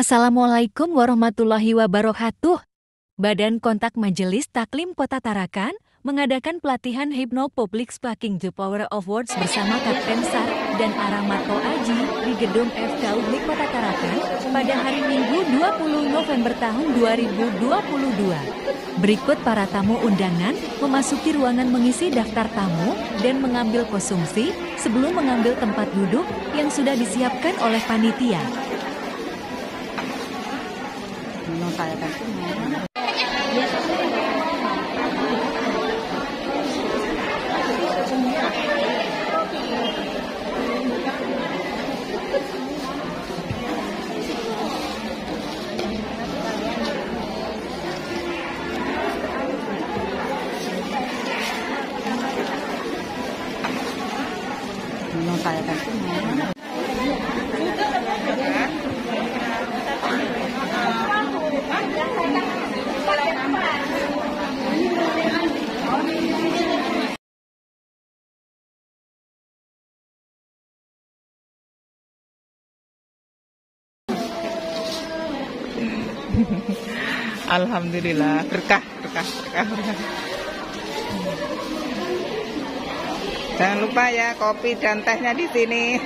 Assalamualaikum warahmatullahi wabarakatuh. Badan Kontak Majelis Taklim Kota Tarakan mengadakan pelatihan Hypno Public Speaking The Power of Words bersama Kapten Sar dan Aramarto Aji di Gedung FK Publik Kota Tarakan pada hari Minggu 20 November tahun 2022. Berikut para tamu undangan memasuki ruangan mengisi daftar tamu dan mengambil konsumsi sebelum mengambil tempat duduk yang sudah disiapkan oleh panitia. Alhamdulillah, berkah. Jangan lupa ya kopi dan tehnya di sini.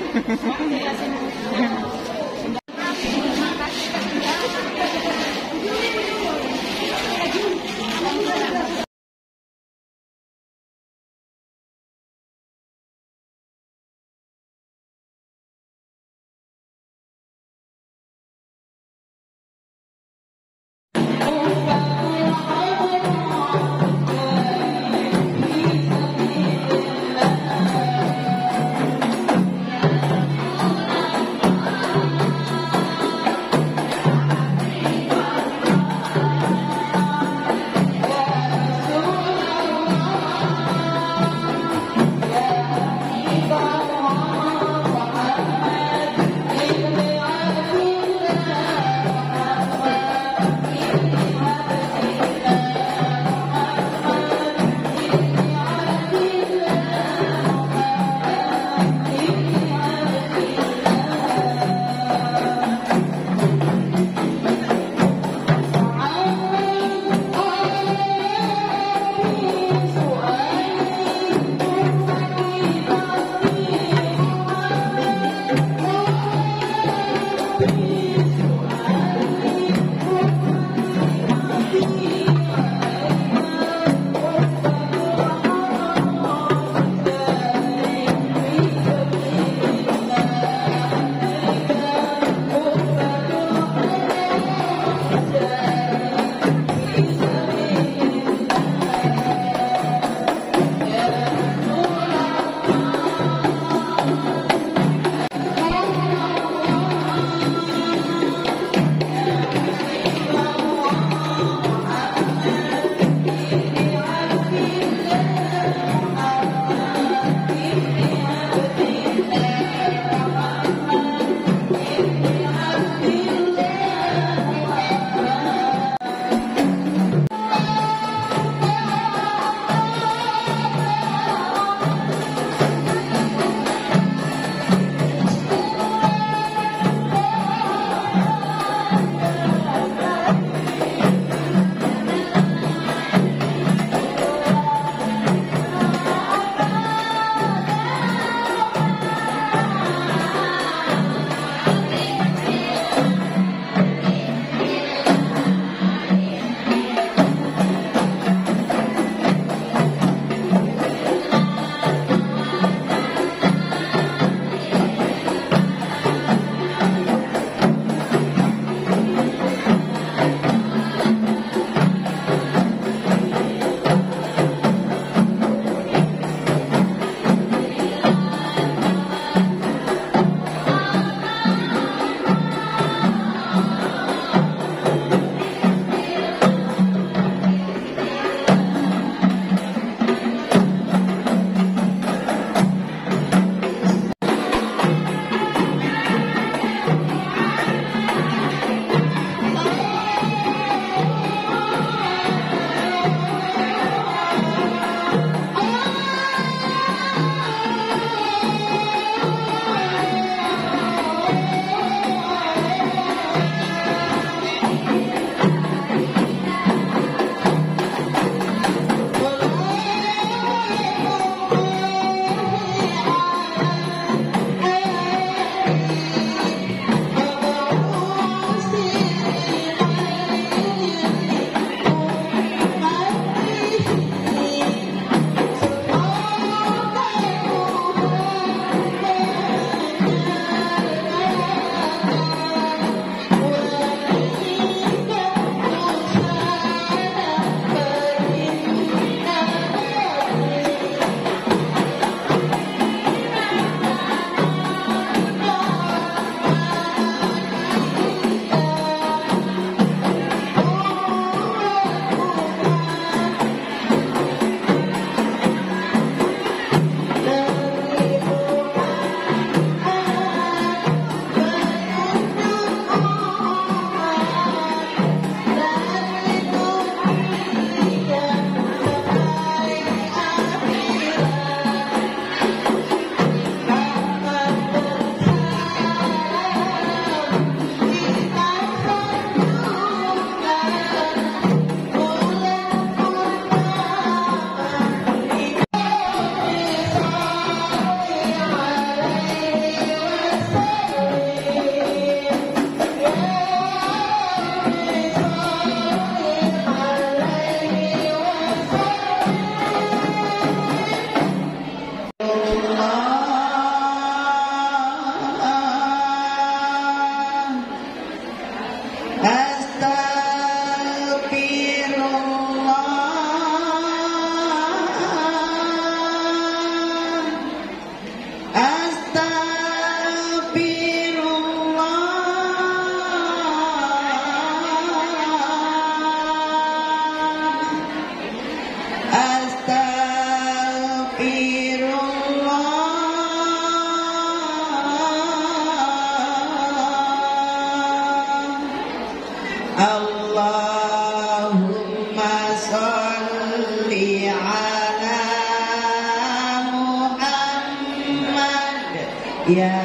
Ya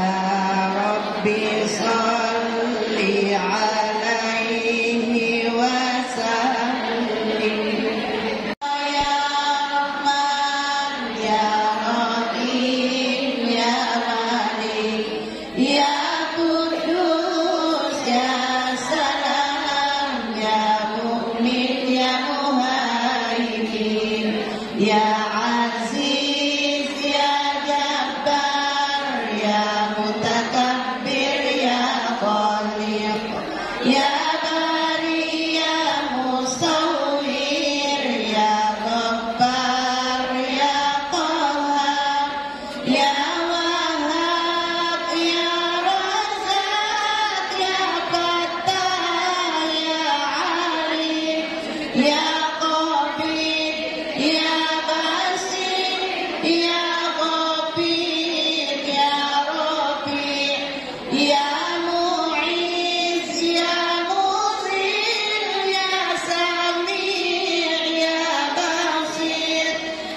Rabbi sholli alaihi wa sallim. Ya Rahman, Ya Rahim, Ya Malik, Ya Kudus, Ya Salam, Ya Mu'min, Ya Muhaimin, Ya Aziz, Ya Jabbar, Ya Mutakabbir, Ya Khaliq, Ya Bari, Ya Musawwir, Ya Ghaffar, Ya Qahhar, Ya Wahhab, Ya Razzaq, Ya Fattah, Ya Alim, Ya Qabid, Ya Basit, Ya Ghabid, Ya Rafi', Ya Mu'iz, Ya Muzil, Ya Sami', Ya Basir,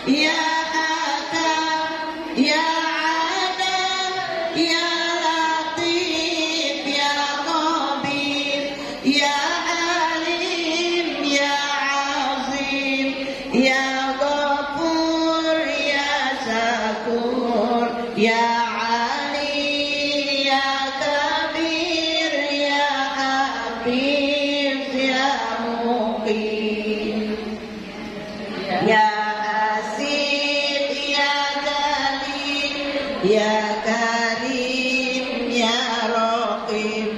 Ya Hakam, Ya Adil, Ya Latif, Ya Khabir, Ya Alim, Ya Azim, Ya Ghafur, Ya Syakur, Ya Ali, Ya Kabir, Ya Hafiz, Ya Muqim, Ya Asid, Ya Jalil, Ya Karim, Ya Raqib,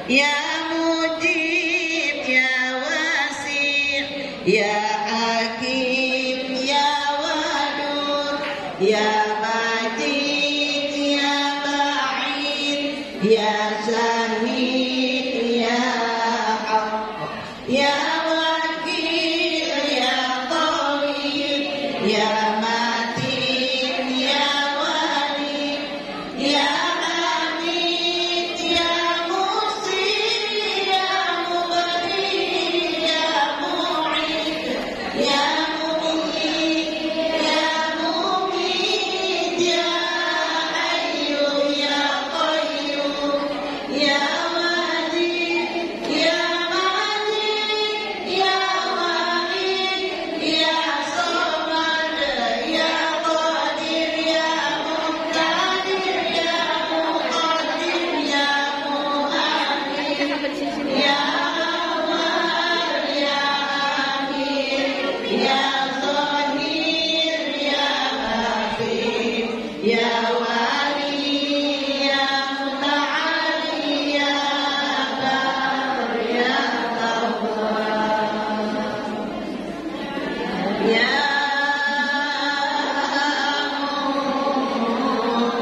Ya Mujib, Ya Wasi', Ya Hakim, Ya Wadud, Ya Majid, Ya Ba'id, Ya Syahid, Ya Haq, Ya Wakil, Ya Tawil, Ya Matin, Ya Wali, Ya Hamid, Ya Musil, Ya Mubdi, Ya Mu'id, Ya Muhyi, Ya Mumit, Ya Hayyu, Ya Qayyum, Ya Wajid, Ya Majid, Ya Wahid, Ya Samad, Ya Qadir, Ya Muqtadir, Ya Muqaddim, Ya Mu'akhir, Ya Awwal, Ya Akhir, Ya Zahir, Ya Batin, Ya Wali, Ya Muta'ali, Ya Bar, Ya Tawwab, Ya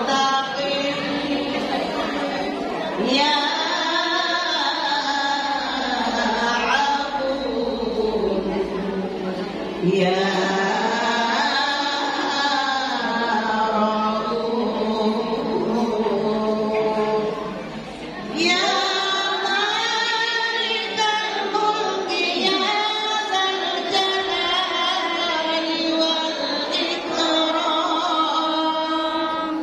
Muntaqim, Ya Afuw, Ya Rauf, Ya Malikal Mulki, Ya Dzal Jalali wal Ikram,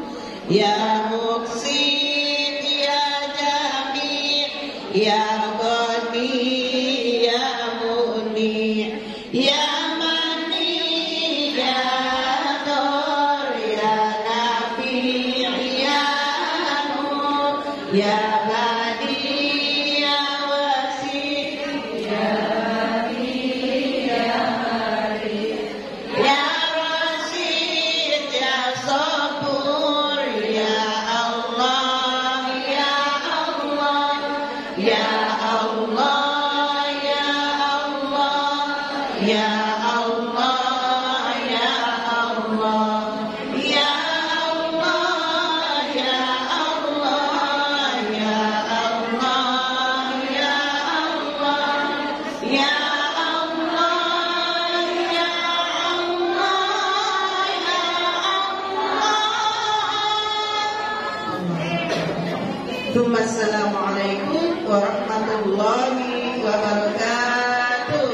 Ya Muqsit, Ya Jami', Ya Ghani, Ya Mughni, Ya Mani, Ya Dhur, Ya Nafi', Ya Nur, Ya Badi, Ya Wasi', Ya Badi, Ya Mari, Ya Rasyid, Ya Sabur, Ya Allah, Ya Allah, Ya Allah, Ya Allah, Ya Allah, Ya Allah, Ya Allah, Ya Allah, Ya Allah, Ya Allah, Ya Allah, Ya Allah, Ya Allah. Assalamualaikum warahmatullahi wabarakatuh.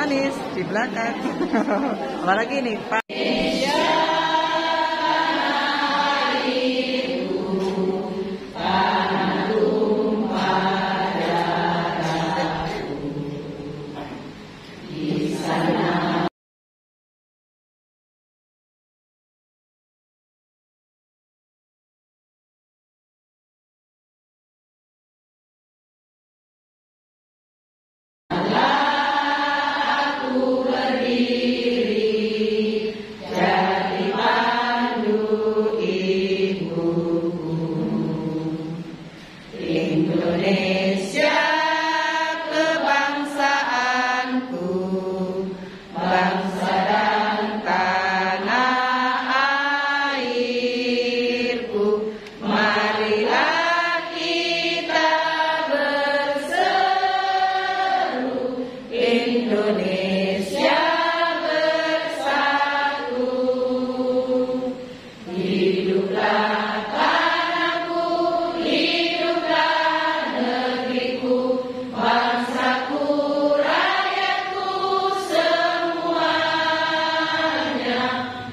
manis di belakang. Apalagi nih, Pak. Indonesia kebangsaanku, bangsa dan tanah airku, marilah kita berseru, Indonesia bersatu, hiduplah tanahku, hiduplah negeriku, bangsaku, rakyatku semuanya.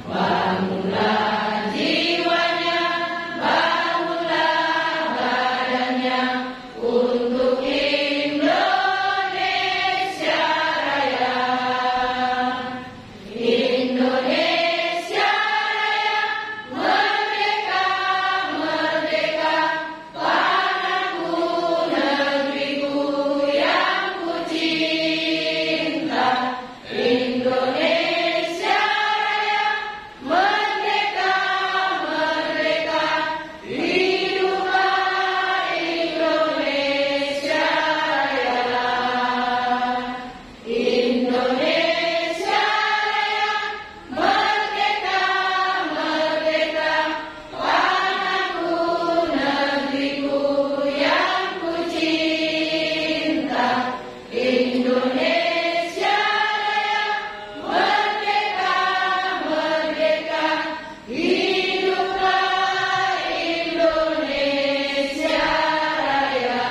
Bangunlah jiwanya, bangunlah badannya untuk Indonesia Raya. Indonesia Raya, merdeka, merdeka, tanahku, negeriku yang ku cinta. Indonesia Raya, merdeka, merdeka, hiduplah Indonesia Raya. Indonesia Raya, merdeka, merdeka, tanahku, negeriku yang ku cinta. Indonesia Raya, merdeka, merdeka, hiduplah Indonesia Raya.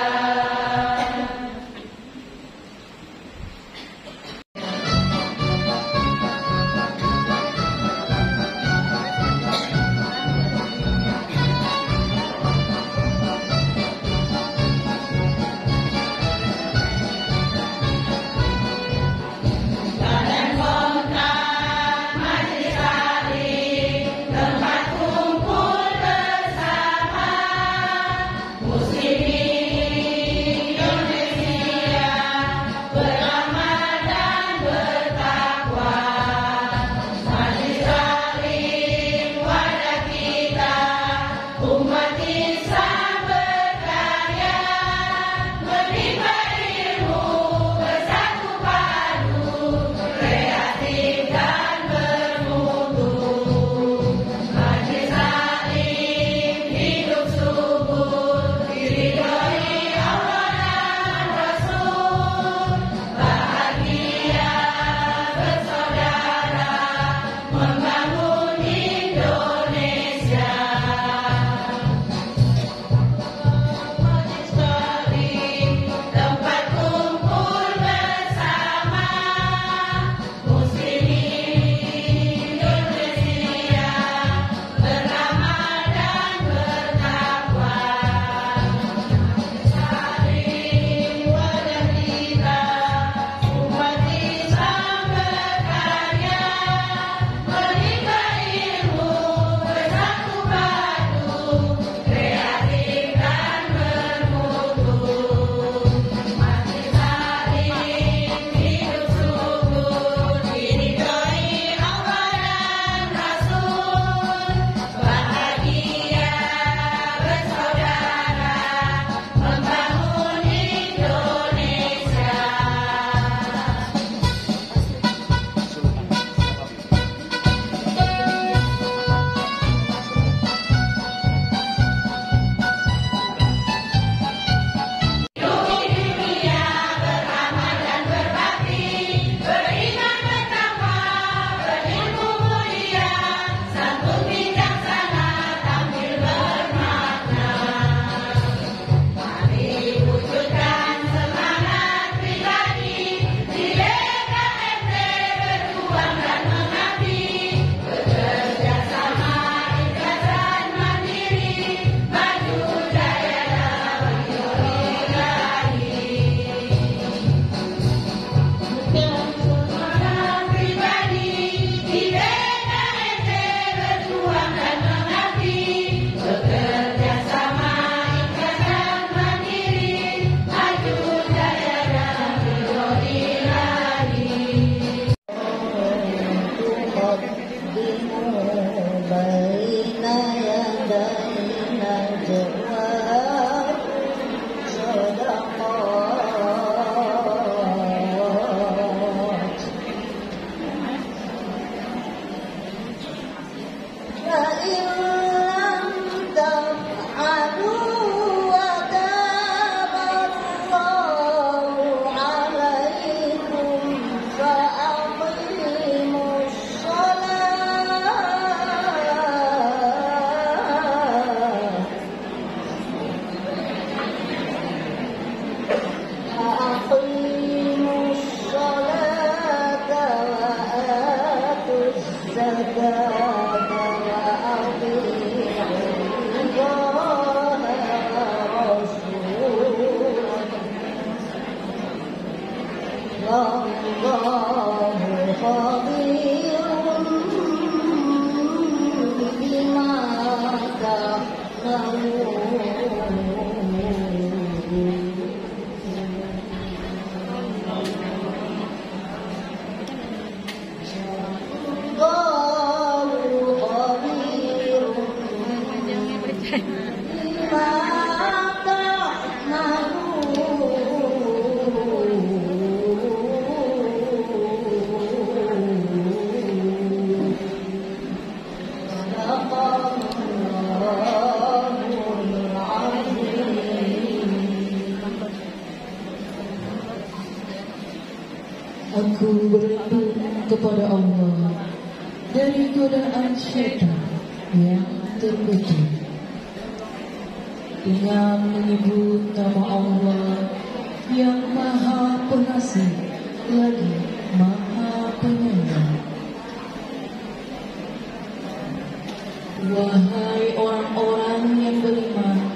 Badan kontak Majelis Taklim, tempat kumpul bersama Muslimin Indonesia, beramal dan bertakwa. Majelis Taklim, wadah kita, umat Islam berkarya, menimba ilmu, bersatu padu, kreatif dan bermutu. Majelis Taklim hidup subur, diridhoi Allah dan Rasul, bahagia bersaudara, membangun Indonesia. Majelis Taklim, tempat kumpul bersama Muslimin Indonesia, beramal dan bertakwa. Majelis Taklim, wadah kita, umat Islam berkarya, menimba ilmu, Aku berlindung kepada Allah dari godaan syaitan yang terkutuk dengan menyebut nama Allah yang Maha Pengasih lagi Maha Penyayang. Wahai orang-orang yang beriman,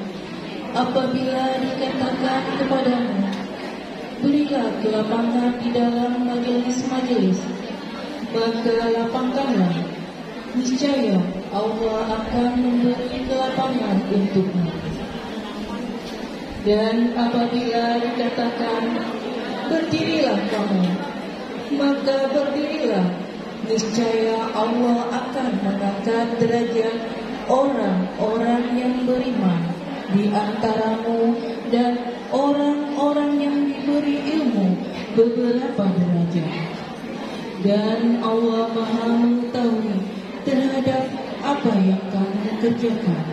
apabila dikatakan kepadamu, berilah kelapangan di dalam majelis-majelis, maka lapangkanlah. Niscaya Allah akan memberi kelapangan untukmu. Dan apabila dikatakan, berdirilah kamu, maka berdirilah. Niscaya Allah akan mengangkat derajat orang-orang yang beriman di antaramu dan orang-orang yang diberi ilmu beberapa derajat. Dan Allah Maha mengetahui terhadap apa yang kamu kerjakan.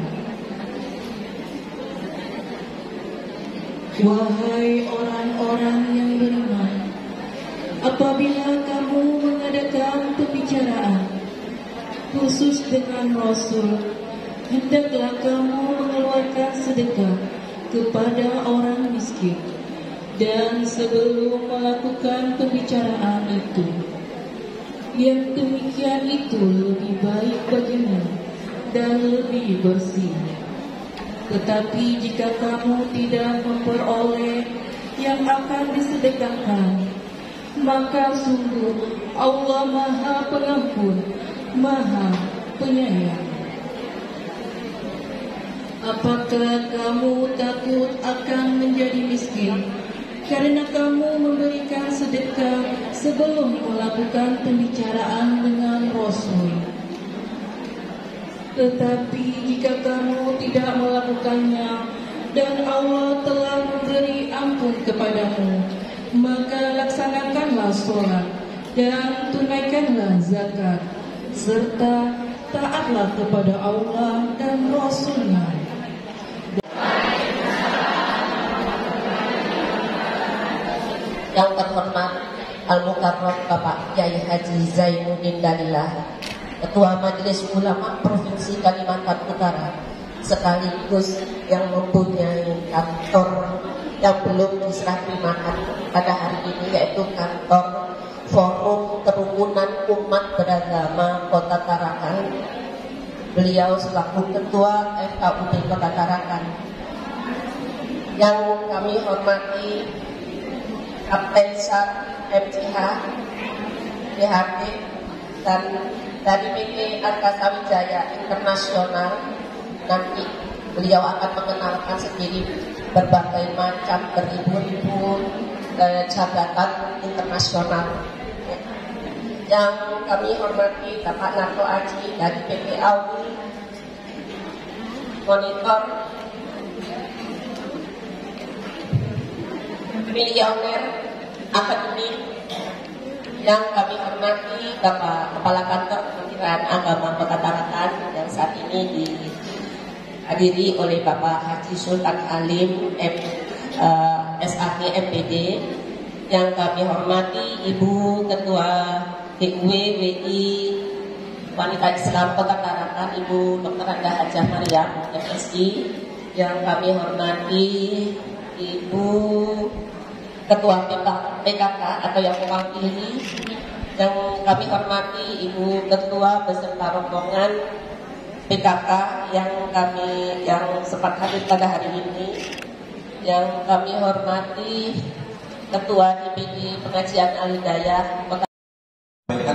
Wahai orang-orang yang beriman, apabila kamu mengadakan pembicaraan khusus dengan Rasul, hendaklah kamu mengeluarkan sedekah kepada orang miskin. Dan sebelum melakukan pembicaraan itu, yang demikian itu lebih baik bagimu dan lebih bersih. Tetapi jika kamu tidak memperoleh yang akan disedekahkan, maka sungguh Allah Maha Pengampun, Maha Penyayang. Apakah kamu takut akan menjadi miskin karena kamu memberikan sedekah sebelum melakukan pembicaraan dengan Rasul? Tetapi jika kamu tidak melakukannya dan Allah telah memberi ampun kepadamu, maka laksanakanlah sholat dan tunaikanlah zakat, serta taatlah kepada Allah dan Rasul-Nya. Yang terhormat Al-Mukarram Bapak Kiai Haji Zainuddin Dalilah, Ketua Majelis Ulama Provinsi Kalimantan Utara, sekaligus yang mempunyai kantor yang belum diserah terimakan pada hari ini, yaitu kantor Forum Kerukunan Umat Beragama Kota Tarakan. Beliau selaku Ketua FKUP Kota Tarakan. Yang kami hormati Kapten Sar MCH PHD dan dari PT Angkasa Wijaya Internasional. Nanti beliau akan mengenalkan sendiri berbagai macam beribu-ribu jabatan internasional. Yang kami hormati Bapak Narto Aji dari PT Audi, Monitor Milioner Akademi. Yang kami hormati Bapak Kepala Kantor Kementerian Agama Kota Tarakan yang saat ini dihadiri oleh Bapak Haji Sultan Halim SAK MPD. Yang kami hormati Ibu Ketua DUWWI Wanita Islam Kota Tarakan, Ibu Dr. Anda Hajah Maryam MSI. Yang kami hormati Ibu Ketua PKK atau yang mewakili. Yang kami hormati Ibu Ketua beserta rombongan PKK yang sempat hadir pada hari ini. Yang kami hormati Ketua DPD Pengajian Al-Hidayah Kota.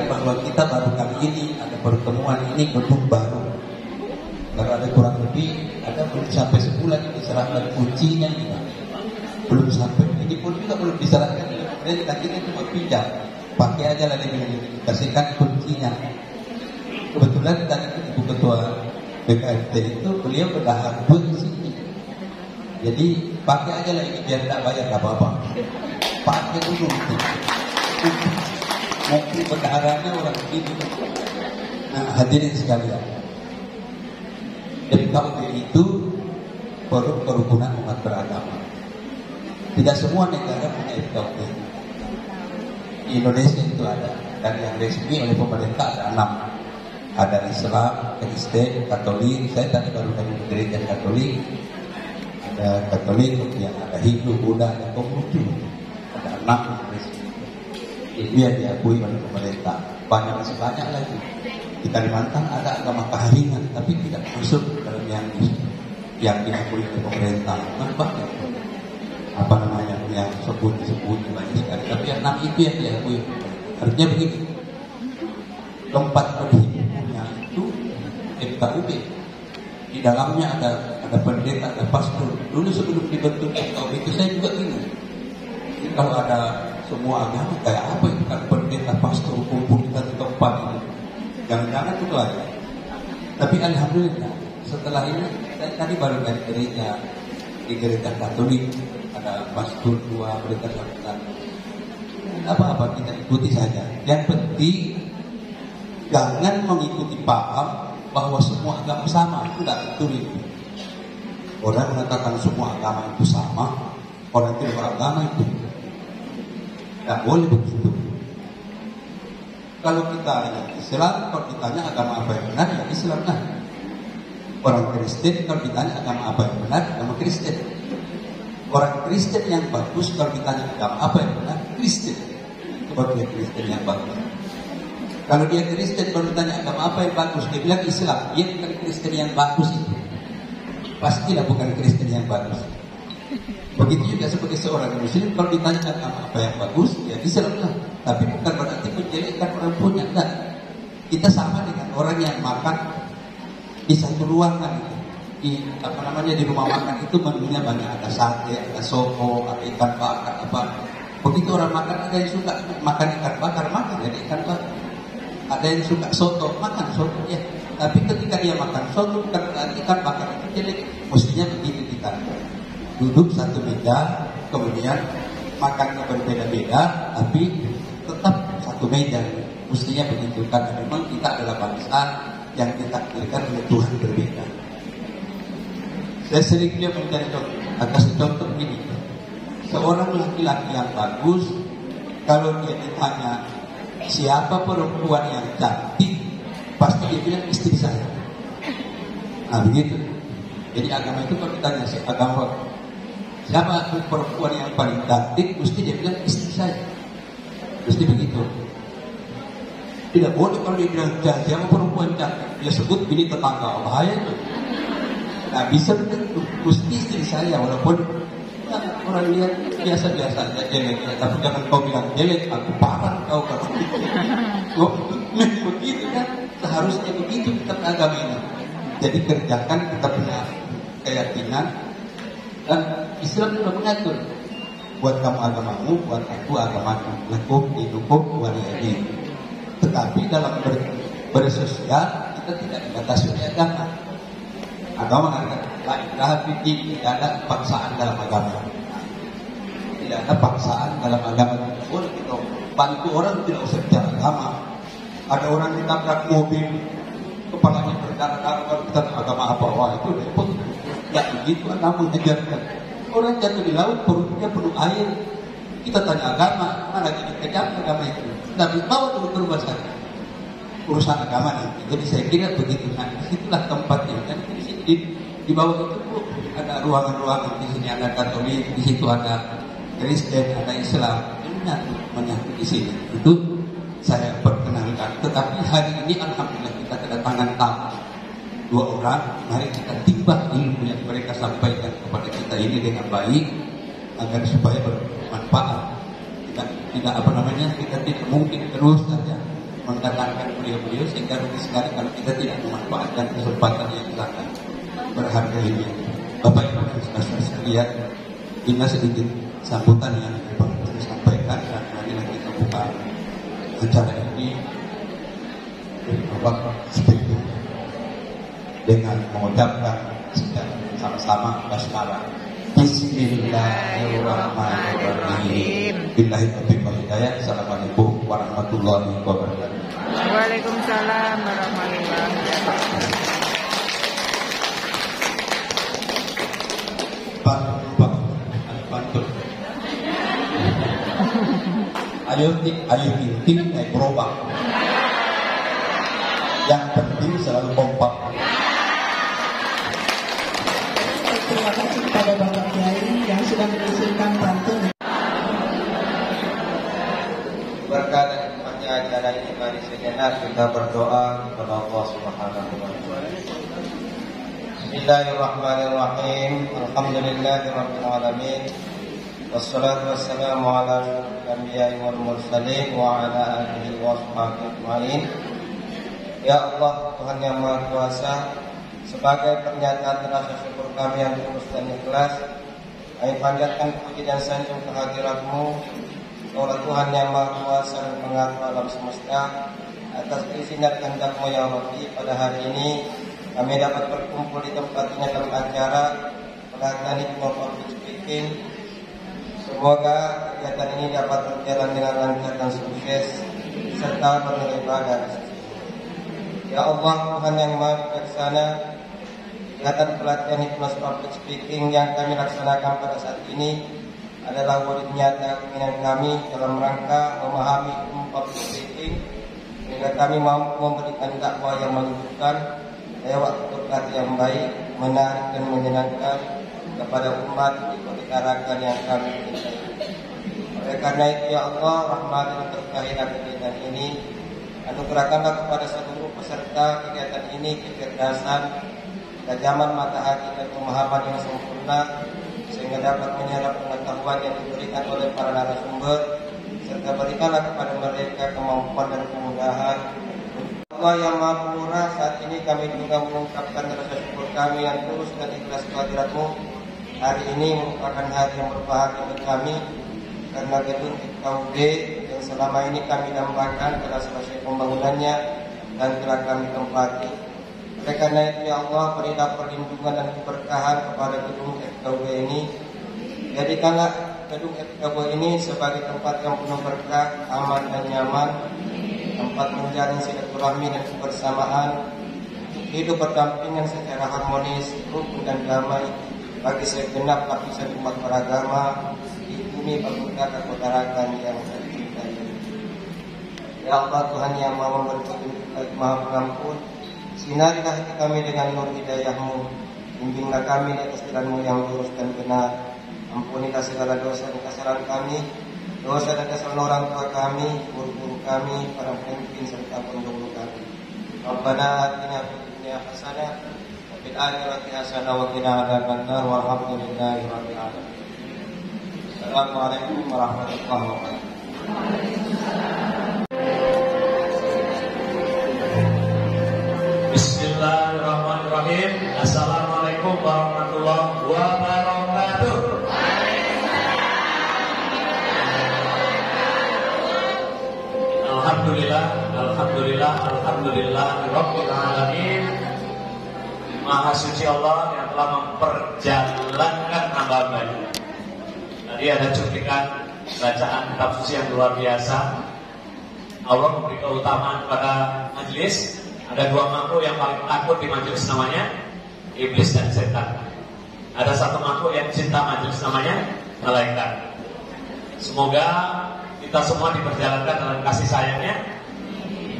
Bahwa kita baru kali ini ada pertemuan ini gedung baru. Kalau ada kurang lebih ada belum sampai sebulan ini diserahkan kuncinya juga. Belum sampai, ini pun juga belum diserahkan. Jadi kita cuma pinjam, pakai aja lah dia kasihkan kuncinya. Kebetulan tadi Ibu Ketua BKRT itu beliau berdahar di sini. Jadi pakai aja lah ini biar tidak bayar apa-apa. Pakai dulu. Mungkin bendaharanya orang begini. Nah, hadirin sekalian. FKUP itu Forum Kerukunan Umat Beragama. Tidak semua negara punya FKUP. di Indonesia itu ada, dan yang resmi oleh pemerintah ada 6. Ada Islam, Kristen, Katolik. Saya tadi baru dari gereja Katolik. Ada Katolik, kemudian ada Hindu, Buddha, ada Konghucu. Ada 6 yang resmi. Itu yang diakui oleh pemerintah. Banyak lagi. Di Kalimantan ada agama keharingan, tapi tidak masuk dalam yang diakui oleh pemerintah. Banyak. Apa namanya, yang sebut banyak sekali. Tapi yang 6 itu yang diakui. Artinya begini, tempat berhidupnya itu FKUB. Di dalamnya ada pendeta, ada pastor. Dulu sebelum dibentuk FKUB itu saya juga bingung. Jadi kalau ada semua agama kayak apa itu kan pendeta, pastor, kumpul di satu tempat itu. Jangan-jangan itu aja. Tapi alhamdulillah setelah ini saya tadi baru dari gereja, di gereja Katolik ada pastor 2, pendeta 1. Apa-apa kita ikuti saja. Yang penting jangan mengikuti paham bahwa semua agama sama. Itu tidak betul itu. Orang mengatakan semua agama itu sama, orang itu beragama itu tidak boleh begitu. Kalau kita yang Islam, kalau ditanya agama apa yang benar, ya Islam lah. Orang Kristen, kalau ditanya agama apa yang benar, agama Kristen. Orang Kristen yang bagus, kalau ditanya agama apa yang benar, Kristen. Kalau dia Kristen yang bagus. Kalau dia Kristen, kalau ditanya agama apa yang bagus, dia bilang Islam. Dia bukan Kristen yang bagus itu. Pastilah bukan Kristen yang bagus. Begitu juga sebagai seorang Muslim, kalau ditanya agama apa yang bagus, ya Islam lah. Tapi bukan berarti menjelekkan orang punya. Enggak. Kita sama dengan orang yang makan di satu ruangan itu. Di di rumah makan itu menunya banyak, ada sate, ada soto, ada ikan bakar, apa. Begitu orang makan, ada yang suka makan ikan bakar, makan ya ikan bakar. Ada yang suka soto, makan soto ya. Tapi ketika dia makan soto bukan berarti ikan bakar itu jelek. Mestinya begitu kita. Duduk satu meja, kemudian makannya berbeda-beda, tapi tetap satu meja. Mestinya begitu, karena memang kita adalah bangsa yang ditakdirkan oleh Tuhan berbeda. Saya sering dia mencari contoh, kasih contoh ini. Seorang laki-laki yang bagus, kalau dia ditanya siapa perempuan yang cantik, pasti dia bilang istri saya. Nah begitu. Jadi agama itu kalau ditanya siapa perempuan yang paling cantik, mesti dia bilang istri saya. Mesti begitu. Tidak boleh kalau dia bilang siapa perempuan cantik, dia sebut bini tetangga, bahaya itu. Nah bisa begitu, mesti istri saya, walaupun orang lihat biasa-biasa saja jelek, tapi jangan kau bilang jelek, aku parah kau kalau begitu kan, seharusnya begitu kita agama ini. Jadi kerjakan kita punya keyakinan, dan Islam sudah mengatur. Buat kamu agamamu, buat aku agamaku, lakum dinukum waliyadin. Tetapi dalam bersosial kita tidak dibatasi oleh agama. Agama mengatakan tidak ada paksaan dalam agama. Tidak ada paksaan dalam agama. Tidak boleh kita bantu orang tidak usah bicara agama. Ada orang ditabrak mobil, kepalanya berdarah-darah, kalau kita agama apa? Wah itu repot. Ya begitu agama mengajarkan. Orang jatuh di laut, perutnya penuh air. Kita tanya agama, mana jadi kejam agama itu? Tapi bawa dulu ke rumah sakit. Urusan agama nanti. Jadi saya kira begitu. Nah, disitulah tempatnya. Dan di bawah itu ada ruangan-ruangan. Di sini ada Katolik, di situ ada Kristen, ada Islam. Ini menyatu di sini. Itu saya perkenalkan. Tetapi hari ini alhamdulillah kita kedatangan tamu 2 orang. Mari kita timbang ilmu yang mereka sampaikan kepada kita ini dengan baik agar supaya bermanfaat. Kita tidak mungkin terus saja mendatangkan beliau-beliau, sehingga rugi sekali kalau kita tidak memanfaatkan kesempatan yang sangat berharga ini. Bapak Ibu dan saudara sekalian, ini sedikit sambutan yang perlu saya sampaikan, dan marilah kita buka acara ini Bapak seperti dengan mengucapkan secara sama-sama basmalah. Bismillahirrahmanirrahim. Billahi taufiq wal hidayah. Assalamualaikum warahmatullahi wabarakatuh. Waalaikumsalam warahmatullahi wabarakatuh. Pak, pantun. ayo ting naik gerobak. Yang penting selalu kompak. Terima kasih kepada Bapak Kiai yang sudah mengizinkan pantun. Berkat dan hikmahnya acara ini, mari sejenak kita berdoa kepada Allah Subhanahu wa Ta'ala. Bismillahirrahmanirrahim. Alhamdulillahirabbil alamin. Wassalatu wassalamu ala asyrofil anbiya'i wal mursalin wa ala alihi wa sahbihi ajma'in. Ya Allah, Tuhan yang Maha Kuasa, sebagai pernyataan rasa syukur kami yang tulus dan ikhlas, kami panjatkan puji dan sanjung kehadirat-Mu, Allah Tuhan yang Maha Kuasa dan Pengatur alam semesta, atas izin dan kehendak-Mu ya Rabbi. Pada hari ini kami dapat berkumpul di tempat ini dalam acara pelatihan hikmah public speaking. Semoga kegiatan ini dapat berjalan dengan lancar dan sukses serta bernilai bagus. Ya Allah, Tuhan yang Maha Bijaksana, kegiatan pelatihan hikmah public speaking yang kami laksanakan pada saat ini adalah wujud nyata keinginan kami dalam rangka memahami ilmu public speaking, sehingga kami mampu memberikan dakwah yang menyuguhkan lewat berkat yang baik, menarik dan menyenangkan kepada umat di perkarakan yang kami cintai. Oleh karena itu ya Allah, rahmat dan berkahilah kegiatan ini, anugerahkanlah kepada seluruh peserta kegiatan ini kecerdasan, kejaman mata hati dan pemahaman yang sempurna, sehingga dapat menyerap pengetahuan yang diberikan oleh para narasumber, serta berikanlah kepada mereka kemampuan dan kemudahan. Allah yang Maha Murah, saat ini kami juga mengungkapkan rasa syukur kami yang tulus dan ikhlas kehadirat-Mu. Hari ini merupakan hari yang berbahagia bagi kami, karena gedung FKUD yang selama ini kami dambakan telah selesai pembangunannya dan telah kami tempati. Oleh karena itu ya Allah, berilah perlindungan dan keberkahan kepada gedung FKUD ini. Jadikanlah gedung FKUD ini sebagai tempat yang penuh berkah, aman dan nyaman, tempat menjalin silaturahmi dan kebersamaan, hidup berdampingan secara harmonis, rukun dan damai bagi segenap lapisan umat beragama di bumi Paduka Kota Tarakan yang tercintai. Ya Allah, Tuhan yang Maha memberi petunjuk, Maha Pengampun, sinarilah hati kami dengan nur hidayah-Mu, bimbinglah kami di atas jalan-Mu yang lurus dan benar. Ampunilah segala dosa dan kesalahan kami, dosa dan kesalahan orang tua kami, guru-guru kami, para pemimpin serta pendahulu kami. Rabbana atina fid dunya hasanah wa fil akhirati hasanah wa qina adzabannar walhamdulillahi rabbil alamin. Assalamualaikum warahmatullahi wabarakatuh. Bismillahirrahmanirrahim. Assalamualaikum warahmatullahi wabarakatuh. Alhamdulillah Rabbil Alamin. Maha suci Allah yang telah memperjalankan hamba-Nya. Tadi ada cuplikan bacaan kitab suci yang luar biasa. Allah memberi keutamaan pada majelis. Ada dua makhluk yang paling takut di majelis, namanya iblis dan setan. Ada satu makhluk yang cinta majelis, namanya malaikat. Semoga kita semua diperjalankan dalam kasih sayangnya,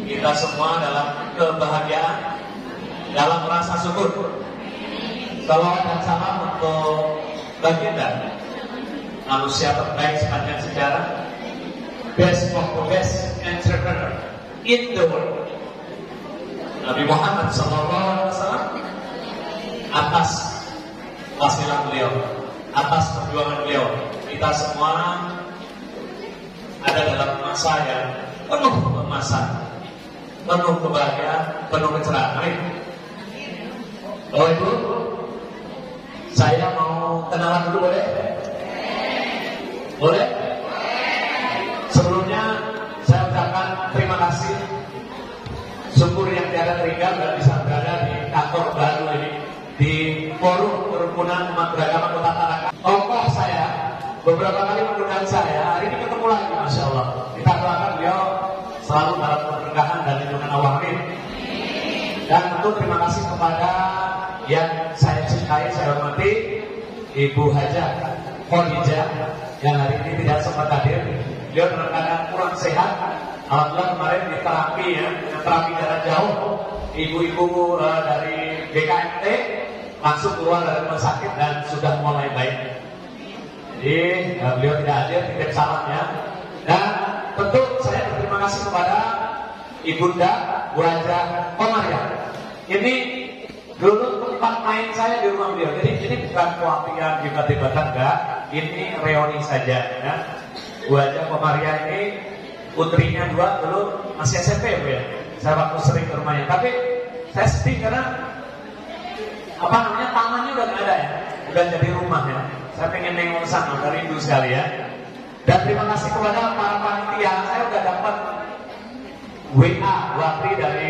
kita semua dalam kebahagiaan, dalam rasa syukur. Salawat dan salam untuk baginda, manusia terbaik sepanjang sejarah, best of the best entrepreneur in the world, Nabi Muhammad SAW. Atas wasilah beliau, atas perjuangan beliau, kita semua ada dalam masa yang penuh keemasan, penuh kebahagiaan, penuh kecerahan. Kalau itu, saya mau kenalan dulu, boleh? Boleh? Sebelumnya saya ucapkan terima kasih, syukur yang tiada terhingga dan bisa berada di kantor baru ini, di Forum Kerukunan Umat Beragama Kota Tarakan. Tokoh saya beberapa kali mengundang saya, hari ini ketemu lagi, Masya Allah. Kita doakan beliau selalu dalam keberkahan dan lindungan Allah. Amin. Dan tentu terima kasih kepada yang saya cintai, saya hormati, Ibu Hajah Khadijah yang hari ini tidak sempat hadir. beliau dalam keadaan kurang sehat. Alhamdulillah kemarin di terapi ya, terapi jarak jauh. Ibu-ibu dari BKMT langsung keluar dari rumah sakit dan sudah mulai baik. Jadi beliau tidak hadir, titip salam ya. Dan tentu saya berterima kasih kepada Ibunda Bu Haja Komaria. Ini dulu tempat main saya di rumah beliau. Jadi ini bukan pelatihan debat-debatan enggak, ini reuni saja ya. Bu Haja Komaria ini putrinya 2 dulu masih SMP ya Bu ya. Saya waktu sering ke rumahnya, tapi saya sedih karena tamannya udah nggak ada ya, udah jadi rumah ya. Saya pengen nengok sana, dari rindu sekali ya. Dan terima kasih kepada para panitia, saya udah dapat WA dari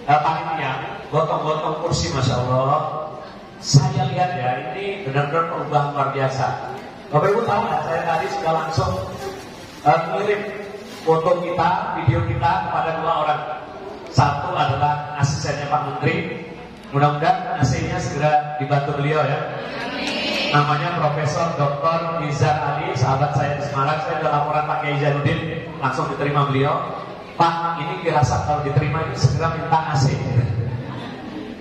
panitia, gotong-gotong kursi, masya Allah. Saya lihat ya, ini benar-benar perubahan luar biasa. Bapak Ibu tahu nggak? Saya tadi sudah langsung ngirim foto kita, video kita kepada 2 orang. Satu adalah asistennya Pak Menteri. Mudah-mudahan AC-nya segera dibantu beliau ya. Namanya Profesor Dr. Nizar Ali, sahabat saya di Semarang. Saya sudah laporan Pak Kiai Zainuddin, langsung diterima beliau. Pak, ini dirasa kalau diterima ini segera minta AC.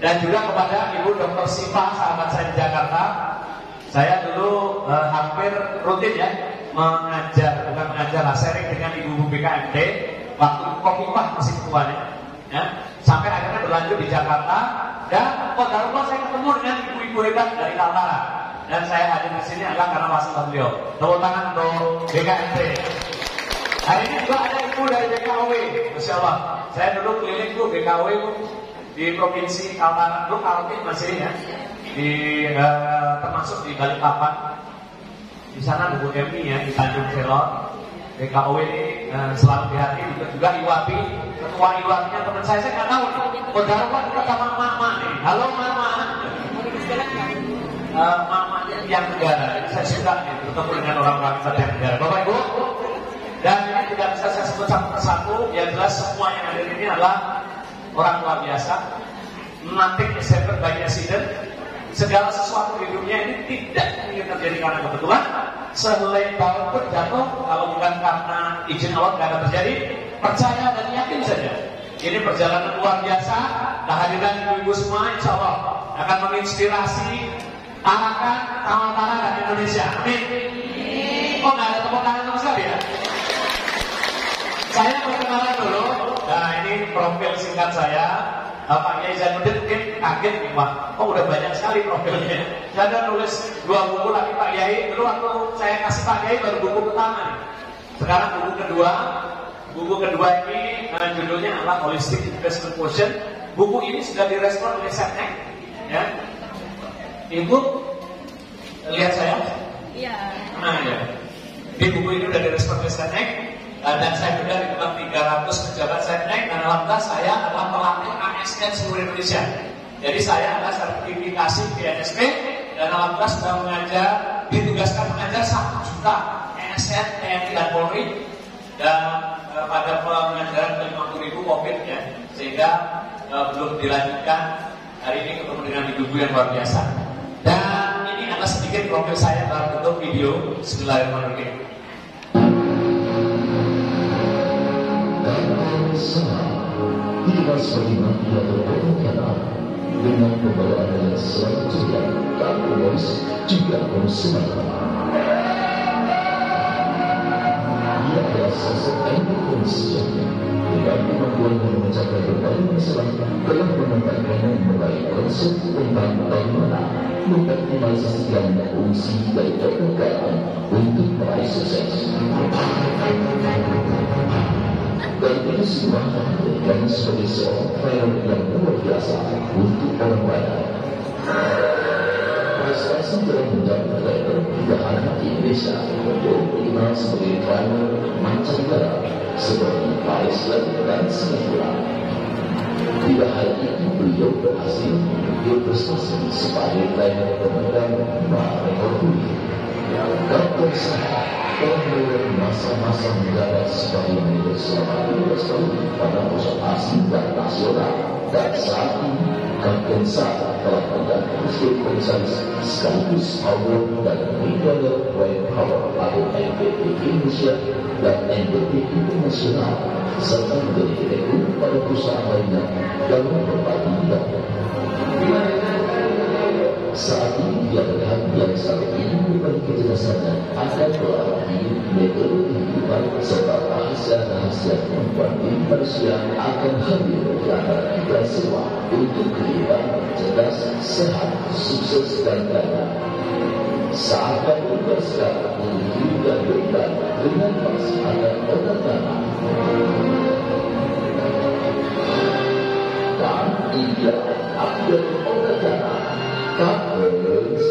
Dan juga kepada Ibu Dr. Siva, sahabat saya di Jakarta. Saya dulu hampir rutin ya mengajar, bukan mengajar lah, sharing dengan ibu-ibu BKMT waktu Kofifah masih ketuanya. Ya, sampai akhirnya berlanjut di Jakarta dan kodarullah saya ketemu dengan ibu-ibu hebat dari Kaltara dan saya hadir di sini adalah karena wasilah beliau. Tepuk tangan untuk BKMT. Hari ini juga ada ibu dari BKW, Masya Allah. Saya dulu keliling tuh BKW di provinsi Kaltara, dulu Kaltim masih ya, termasuk di Balikpapan. Di sana Bu Emi ya, di Tanjung Selor. BKW ini selalu hati-hati, juga IWAPI, ketua IWAPI-nya teman saya nggak tahu. Kodarullah kita sama mama nih. Halo mama. Mamanya tiang negara. Saya suka nih bertemu dengan orang-orang tiang negara. Bapak Ibu, dan ini tidak bisa saya sebut satu persatu. Yang jelas semua yang ada di ini adalah orang luar biasa. Nothing is ever by accident. Segala sesuatu di dunia ini tidak mungkin terjadi karena kebetulan. Sehelai daun pun jatuh, kalau bukan karena izin Allah tidak akan terjadi. Percaya dan yakin saja. Ini perjalanan luar biasa. Kehadiran ibu-ibu semua insya Allah akan menginspirasi Tarakan, Kaltara dan Indonesia. Amin. Oh, nggak ada tepuk tangan sama sekali ya? Saya perkenalan dulu. Nah, ini profil singkat saya. Pak Kiai Zainuddin mungkin kaget nih, Pak. Oh, udah banyak sekali profilnya. Saya udah nulis 2 buku lagi Pak Kiai. Dulu waktu saya kasih Pak Kiai baru buku pertama nih. Sekarang buku kedua. Buku kedua ini judulnya adalah Holistic Investment Quotient. Buku ini sudah direspon oleh Setnek. Ya. Ibu lihat saya? Iya. Nah ya. Di buku ini sudah direspon oleh Setnek. Dan saya juga dibilang 300 pejabat Setnek. Dan alhamdulillah saya adalah pelatih ASN seluruh Indonesia. Jadi saya adalah sertifikasi BNSP. Dan alhamdulillah sudah mengajar, ditugaskan mengajar 1 juta ASN, TNI dan Polri. Dan pada pengajaran 50.000 COVID ya. Sehingga belum dilanjutkan. Hari ini ketemu dengan ibu-ibu yang luar biasa. Dan ini adalah sedikit profil saya dalam bentuk video. Bismillahirrahmanirrahim. Kita sebagai manusia berkomunikasi dengan pembawaan yang selalu ceria, harmonis, juga bersemangat. Ia adalah sosok yang sejati dengan kemampuannya memecahkan berbagai masalah telah menempatkannya mulai konsep tentang bagaimana mengoptimalisasikan fungsi dari kepekaan untuk meraih sukses. Dan itu semua dan sebagai seorang trainer yang luar biasa untuk orang banyak. Prestasi dalam menjadi trainer tidak hanya di Indonesia, beliau dikenal sebagai trainer mancanegara seperti Paris dan Singapura. Tidak hanya itu, beliau berhasil berprestasi sebagai trainer pemegang rekor dunia. Dr. Saha telah melewati masa-masa menjabat sebagai manajer selama 15 tahun pada perusahaan asing dan nasional, dan saat ini Kapten Saha telah memegang National Komisaris sekaligus Power dan Hidayah Web Power atau NBT Indonesia dan NBT Internasional serta menjadi direktur pada perusahaan lainnya dalam berbagai bidang. Saat ini dia melihat yang saat ini berbagi kecerdasannya akan berarti metode kehidupan serta rahasia-rahasia kemampuan diri manusia akan hadir di antara kita semua untuk kehidupan cerdas, sehat, sukses dan kaya. Saatnya kita sekarang menuju dan beribadah dengan pasti akan otak tanah. Dan dia update otak tanah. Covers.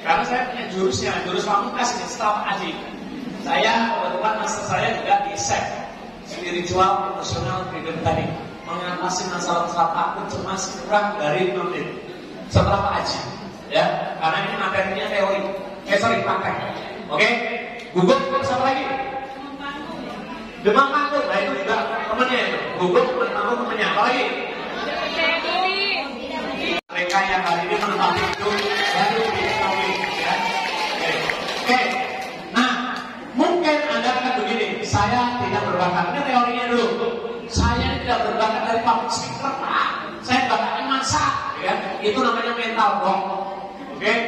Karena saya punya jurusnya, jurus pamungkas ini setelah Pak Haji. Saya kebetulan master saya juga di SEP, Spiritual Emotional Freedom tadi, mengatasi masalah-masalah takut, cemas, kurang dari menit setelah Pak Haji. Ya, karena ini materinya teori, praktek. Oke, gugup siapa lagi? Demam panggung, nah itu juga temennya itu. Gugup, temennya, apa lagi? Mereka yang hari ini menentang itu baru diketahui, ya. Oke. Nah, mungkin Anda akan begini, saya tidak berbakat. Ini teorinya dulu. Saya tidak berbakat dari public speaker, Pak. Saya bakatnya masak, ya. Itu namanya mental block. Oke,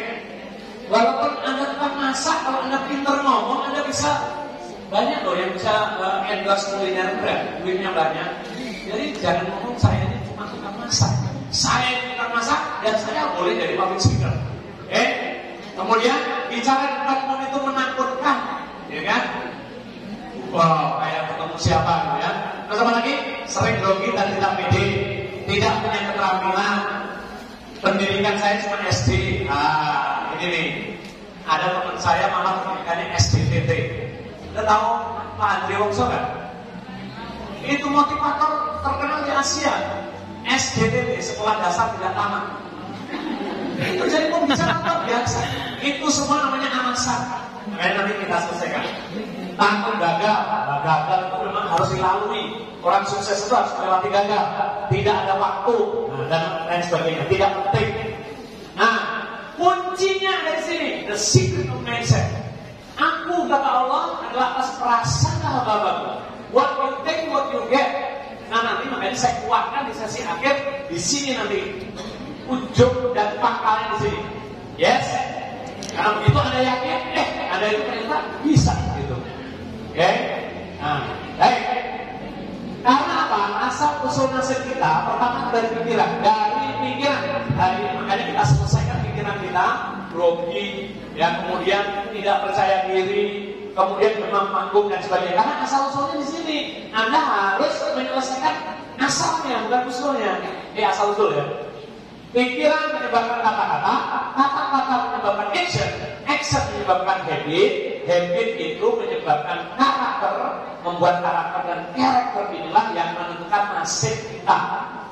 walaupun Anda tukang masak, kalau Anda pintar ngomong, Anda bisa banyak loh yang bisa endorse kuliner brand, duitnya banyak. Jadi jangan ngomong saya ini cuma tukang masak. Saya tukang masak dan saya boleh jadi public speaker. Oke, kemudian bicara di depan umum itu menakutkan, ya kan? Wow, kayak ketemu siapa gitu ya? Terus apa lagi? Sering grogi dan tidak pede, tidak punya keterampilan. Pendidikan saya cuma SD. Ah, ini nih. Ada teman saya malah pendidikannya SDTT. Anda tahu Pak Andri Wongso kan? Itu motivator terkenal di Asia. SDTT, sekolah dasar tidak tamat. Itu jadi pembicaraan luar biasa. Itu semua namanya alasan. Makanya nanti kita selesaikan. Takut gagal, gagal itu memang harus dilalui. Orang sukses itu harus melewati gagal. Tidak ada waktu dan lain sebagainya. Tidak penting. Nah, kuncinya dari sini, the secret of mindset. Aku kata Allah adalah atas perasaan hamba-Mu. What you take, what you get. Nah nanti makanya saya kuatkan di sesi akhir di sini nanti ujung dan pangkalnya di sini. Yes. Karena begitu Anda yakin, Anda itu ternyata bisa gitu. Oke? Nah, baik. Karena apa? Asal usul nasib kita pertama dari pikiran. Hari ini makanya kita selesaikan pikiran kita, grogi, ya kemudian tidak percaya diri, kemudian demam panggung dan sebagainya. Karena asal usulnya di sini. Anda harus menyelesaikan asalnya, bukan usulnya. Ini asal usul ya. Pikiran menyebabkan kata-kata, kata-kata menyebabkan action menyebabkan habit itu menyebabkan karakter, membuat karakter dan karakter inilah yang menentukan nasib kita.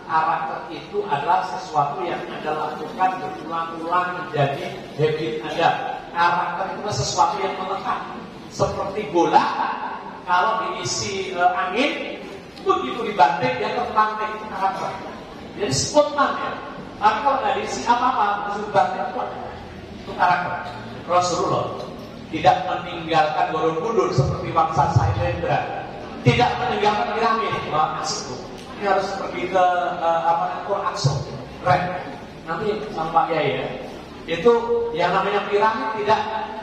Karakter itu adalah sesuatu yang Anda lakukan berulang-ulang menjadi habit Anda. Karakter itu sesuatu yang melekat. Seperti bola, kalau diisi angin, begitu dibanting dia terpelanting, itu karakter. Jadi spontan ya. Tapi kalau nggak diisi apa-apa, berubah itu karakter. Rasulullah tidak meninggalkan Borobudur seperti bangsa Sailendra, tidak meninggalkan piramid. Wah, asik tuh. Ini harus pergi ke Aqsa, nanti sama Pak Yai ya. Itu yang namanya piramid tidak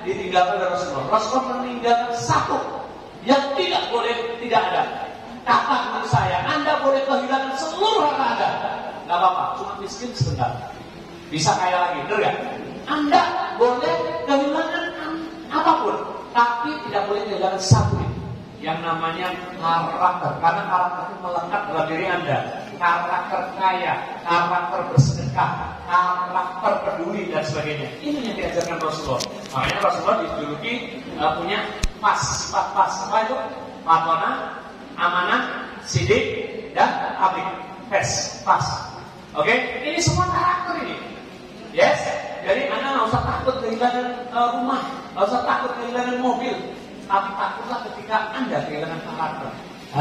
ditinggalkan oleh Rasulullah. Rasulullah meninggalkan satu yang tidak boleh tidak ada. Kata menurut saya, Anda boleh kehilangan seluruh harta Anda. Gak apa-apa, cuma miskin sebentar. Bisa kaya lagi, benar gak? Anda boleh kehilangan apapun, tapi tidak boleh kehilangan satu yang namanya karakter. Karena karakter itu melekat dalam diri Anda. Karakter kaya, karakter bersedekah, karakter peduli dan sebagainya. Ini yang diajarkan Rasulullah. Makanya Rasulullah dijuluki punya sifat pas. Apa itu? Matona, amanah, sidik, dan abik. Pas. Oke? Ini semua karakter ini. Yes? Jadi Anda nggak usah takut kehilangan rumah, nggak usah takut kehilangan mobil, tapi takutlah ketika Anda kehilangan karakter.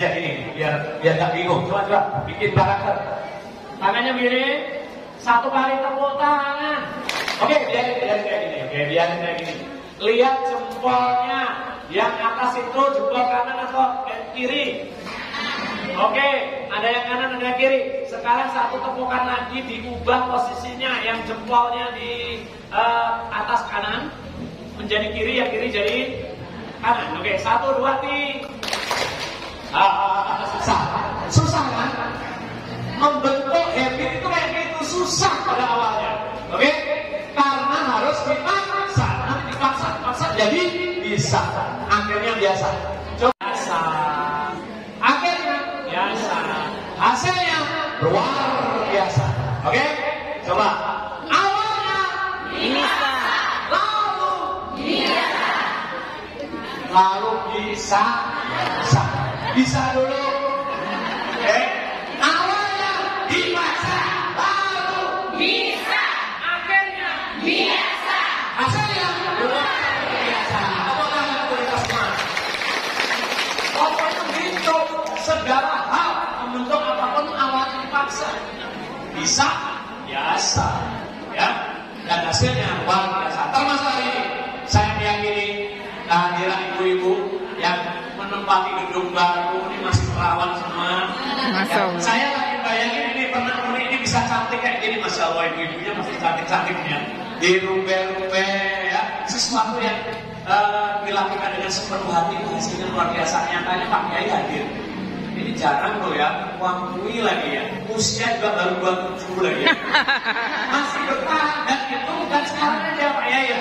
Ya ini, biar nggak bingung. Coba bikin karakter. Tangannya miring, satu kali tepuk tangan. Oke, biarin kayak gini. Oke, biarin kayak gini. Lihat jempolnya, yang atas itu jempol kanan atau kiri. Oke, ada yang kanan, ada yang kiri. Sekarang satu tepukan lagi diubah posisinya, yang jempolnya di atas kanan menjadi kiri, yang kiri jadi kanan. Oke, 1, 2, 3. Susah kan? Membentuk habit itu kayak gitu susah pada awalnya. Oke? Karena harus dipaksa jadi bisa. Akhirnya biasa. Coba biasa. Akhirnya biasa. Hasilnya luar biasa. Oke? Coba. Awalnya bisa. Lalu bisa. Bisa dulu. Oke? Awalnya dipaksa, lalu bisa. Akhirnya biasa. Hasilnya luar biasa. Apakah yang kualitas mana? Pokoknya hidup segala hal membentuk apapun awalnya dipaksa. Bisa, biasa. Ya? Dan hasilnya luar biasa. Termasuk hari ini, saya meyakini kehadiran ibu-ibu yang menempati gedung baru ini masih perawan semua. Ya, saya lagi bayangin ini pernah ini bisa cantik kayak gini, masya Allah, ibu-ibunya masih cantik-cantiknya di rumpe-rumpe ya, sesuatu yang dilakukan dengan sepenuh hati itu hasilnya luar biasa. Nyatanya Pak Kiai hadir. Ini jarang loh ya, wangui lagi ya, usia juga baru 27 lagi ya. Masih bertahan dan itu bukan sekarang aja Pak Kiai ya.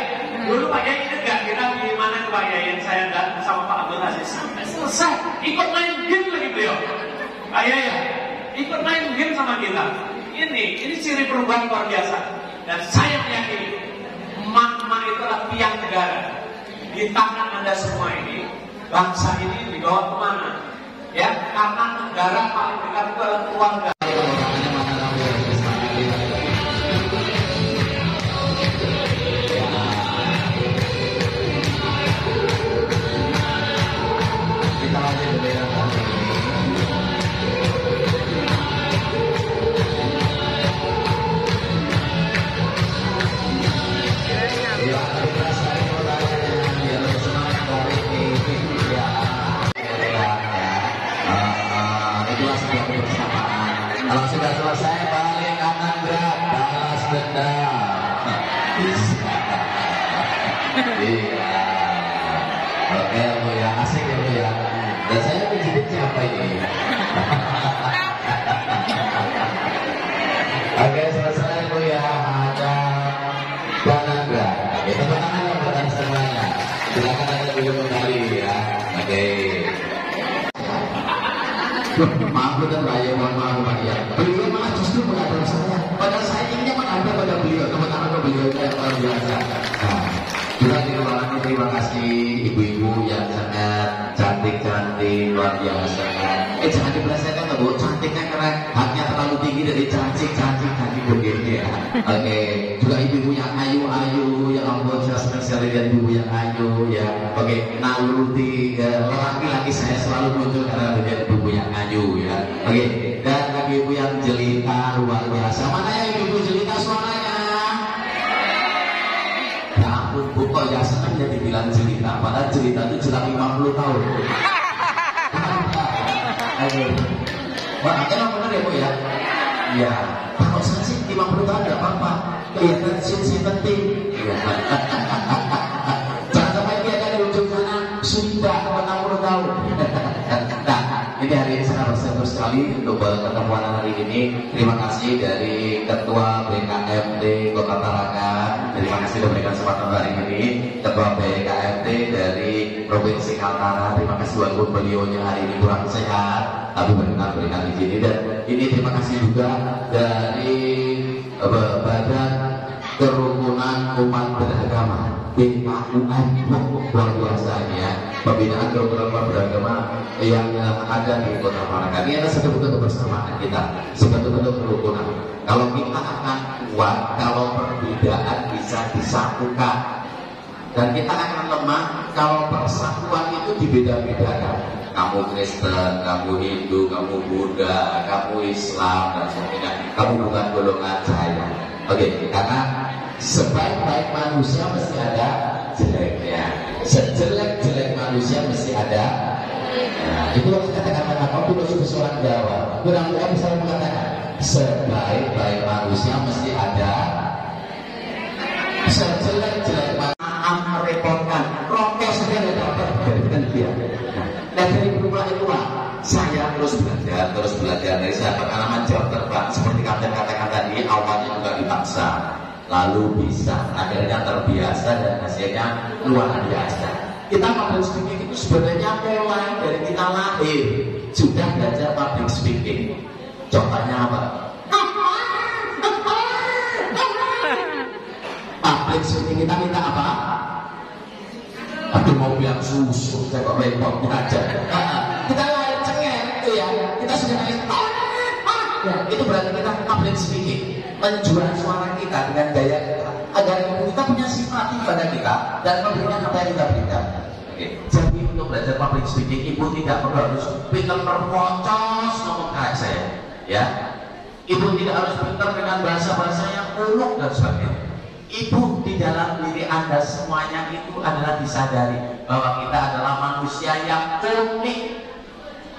Dulu Pak Kiai ini gak kira gimana ke Pak Kiai yang saya datang sama Pak Abdul Aziz sampai selesai ikut main game lagi beliau. Pak Kiai ya, ikut main game sama kita. Ini ciri perubahan luar biasa. Dan saya meyakini emak-emak itu adalah tiang negara. Di tangan Anda semua ini, bangsa ini dibawa kemana? Ya, karena negara paling dekat itu adalah keluarga. Kalau sudah selesai balik kanan gerak, balas dendam. Bisa. Iya. Oke Bu ya, asik ya Bu ya. Dan saya menjadi siapa ini? Oke, selesai Bu ya. Ada kanan gerak. Oke, tepuk tangan ya buat semuanya. Silakan Anda dulu kembali ya. Oke. Maaf dan Raya, mohon maaf Pak ya. Beliau malah justru menghadap saya. Padahal saya ingin menghadap pada beliau. Teman-teman beliau yang luar biasa. Nah, juga terima kasih ibu-ibu yang sangat cantik-cantik, luar biasa. Jangan dipelesetkan Bu, cantiknya karena haknya terlalu tinggi dari cantik begini ya. Oke, juga ibu-ibu yang ayu-ayu, ya ampun saya senang sekali lihat ibu yang ayu ya. Oke, naluti laki-laki saya selalu muncul karena lihat ibu yang ayu ya. Oke, dan ibu yang jelita luar biasa. Mana ya ibu jelita suaranya? Ya ampun Bu, kok ya senang ya dibilang jelita. Padahal jelita itu sudah 50 tahun. Oke, wah emang benar ya Bu ya? Iya. Kalau saya sih 50 tahun tidak apa-apa. Kelihatan sih penting. Ya. Jangan sampai dia ada di ujung sana sudah 60 tahun. Nah, ini hari ini sangat bersyukur sekali untuk pertemuan hari ini. Terima kasih dari Ketua BKMT Kota Tarakan. Terima kasih sudah memberikan kesempatan hari ini. Ketua BKMT dari Provinsi Kaltara. Terima kasih walaupun beliaunya hari ini kurang sehat, tapi berkenan berikan di sini. Dan ini terima kasih juga dari Badan Kerukunan Umat Beragama BKUM, luar biasa ya, pembinaan kerukunan beragama yang ada di Kota Tarakan. Ini adalah satu bentuk kebersamaan kita, satu bentuk kerukunan. Kalau kita akan kuat, kalau perbedaan bisa disatukan. Dan kita akan lemah kalau persatuan itu dibeda-bedakan. Kamu Kristen, kamu Hindu, kamu Buddha, kamu Islam, dan sebagainya. Kamu bukan golongan saya. Oke, karena sebaik-baik manusia mesti ada jeleknya. Sejelek-jelek manusia mesti ada. Nah, itu kalau kita katakan kamu filosofi seorang Jawa. Kurang lebih bisa mengatakan sebaik-baik manusia mesti ada. Sejelek-jelek manusia merepotkan. Rokok saja dapat dari dia. Dan dari rumah itu saya terus belajar dari saya pengalaman jauh terbang seperti kapten katakan tadi, awalnya juga dipaksa, lalu bisa, akhirnya terbiasa dan hasilnya luar biasa. Kita public speaking itu sebenarnya mulai dari kita lahir sudah belajar public speaking. Contohnya apa? Public speaking kita minta apa? Aduh mau bilang susu, saya kok repotnya aja. Kita lahir cengeng itu ya, kita sudah lahir. Ya, itu berarti kita public speaking, menjual suara kita dengan gaya kita, agar kita punya simpati pada kita dan memberikan apa yang kita berikan. Oke. Jadi untuk belajar public speaking, ibu tidak perlu harus pintar terpocos ngomong kayak saya, ya. Ibu tidak harus pintar dengan bahasa-bahasa yang ulung dan sebagainya. Ibu di dalam diri Anda semuanya itu adalah disadari bahwa kita adalah manusia yang unik,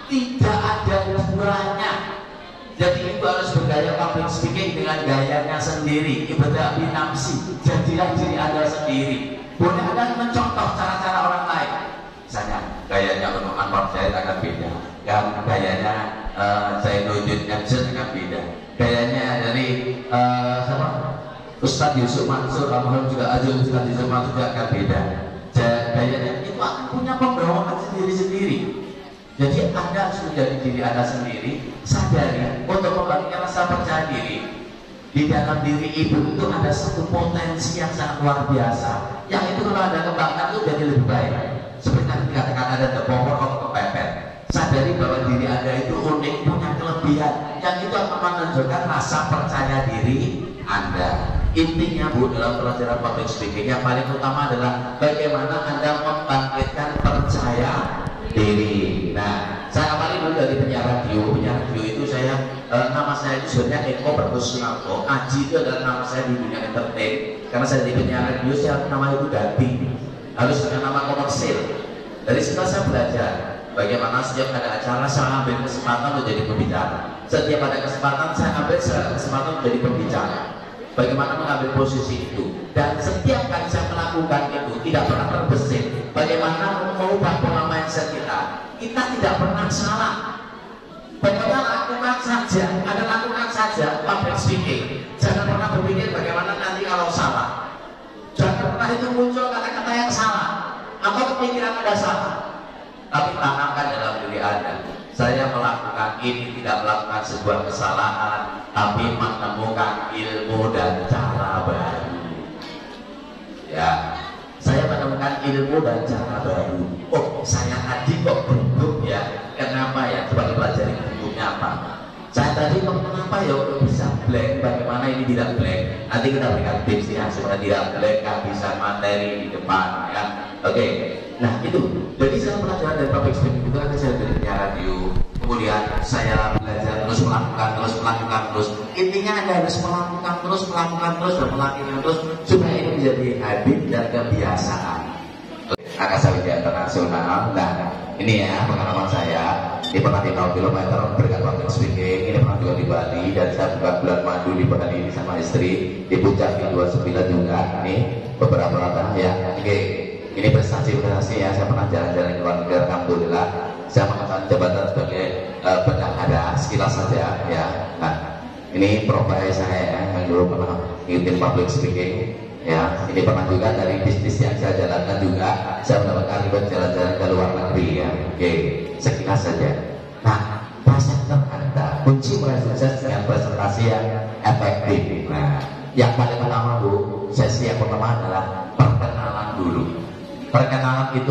tidak ada duanya. Jadi ibu harus bergaya public speaking dengan gayanya sendiri. Ibadah binafsi, jadilah diri Anda sendiri. Boleh Anda mencontoh cara-cara orang lain. Misalnya gayanya untuk Anwar Zahid akan beda, dan gayanya Zainuddin Abidin akan beda, gayanya dari siapa? Ustadz Yusuf Mansur, almarhum juga Azul Ustadz Yusuf Mansur juga akan beda. Gayanya itu akan punya pembawaan sendiri-sendiri. Jadi Anda harus menjadi diri Anda sendiri, sadari untuk membangun rasa percaya diri. Di dalam diri ibu itu ada satu potensi yang sangat luar biasa, yang itu kalau Anda kembangkan itu jadi lebih baik. Seperti yang dikatakan ada the power of kepepet. Sadari bahwa diri Anda itu unik, punya kelebihan, yang itu akan menunjukkan rasa percaya diri Anda. Intinya Bu, dalam pelajaran public speaking yang paling utama adalah bagaimana Anda membangkitkan percaya diri. Nah, saya awali dulu dari penyiar radio. Penyiar radio itu saya, nama saya itu sebenarnya Eko Berkusnalko. Aji itu adalah nama saya di dunia entertain. Karena saya di penyiar radio, saya nama itu Dati. Harus dengan nama komersil. Dari situ saya belajar bagaimana setiap ada acara saya ambil kesempatan untuk jadi pembicara. Setiap ada kesempatan saya ambil kesempatan untuk jadi pembicara. Bagaimana mengambil posisi itu, dan setiap kali saya melakukan itu tidak pernah terbesit. Bagaimana mengubah pola mindset kita tidak pernah salah. Bagaimana lakukan saja public speaking. Jangan pernah berpikir bagaimana nanti kalau salah. Jangan pernah itu muncul kata-kata yang salah atau kepikiran Anda salah. Tapi tanamkan dalam diri Anda, saya melakukan ini tidak melakukan sebuah kesalahan, tapi menemukan ilmu dan cara baru. Ya, saya menemukan ilmu dan cara baru. Oh, saya tadi kok bentuk ya? Kenapa ya? Coba dipelajari bentuknya apa. Saya tadi kok kenapa ya bisa blank? Bagaimana ini tidak blank? Nanti kita berikan tips ya supaya tidak blank, kehabisan materi di depan ya. Oke. Nah itu, jadi saya belajar dari public speaking itu kan saya dari radio. Kemudian saya belajar terus melakukan terus. Intinya Anda harus melakukan terus dan melakukan terus supaya ini menjadi habit dan kebiasaan. Angkasa Widya Internasional. Nah ini ya pengalaman saya. Ini pernah di 0 km berkat public speaking. Ini pernah juga di Bali, dan saya buka bulan madu di Bali ini sama istri. Di Puncak di 29 juga. Ini beberapa tahun ya. Ini prestasi ya. Saya pernah jalan-jalan ke luar negeri, alhamdulillah. Saya mengatakan jabatan sebagai bendahara sekilas saja ya. Nah, ini profil saya yang dulu pernah ngikutin public speaking ya. Ini pernah juga dari bisnis yang saya jalankan juga. Saya mendapatkan ribet jalan-jalan ke luar negeri ya. Oke, sekilas saja. Nah, presenter Anda kunci meraih sukses dengan presentasi yang efektif. Nah, yang paling pertama Bu, sesi yang pertama adalah perkenalan dulu. Perkenalan itu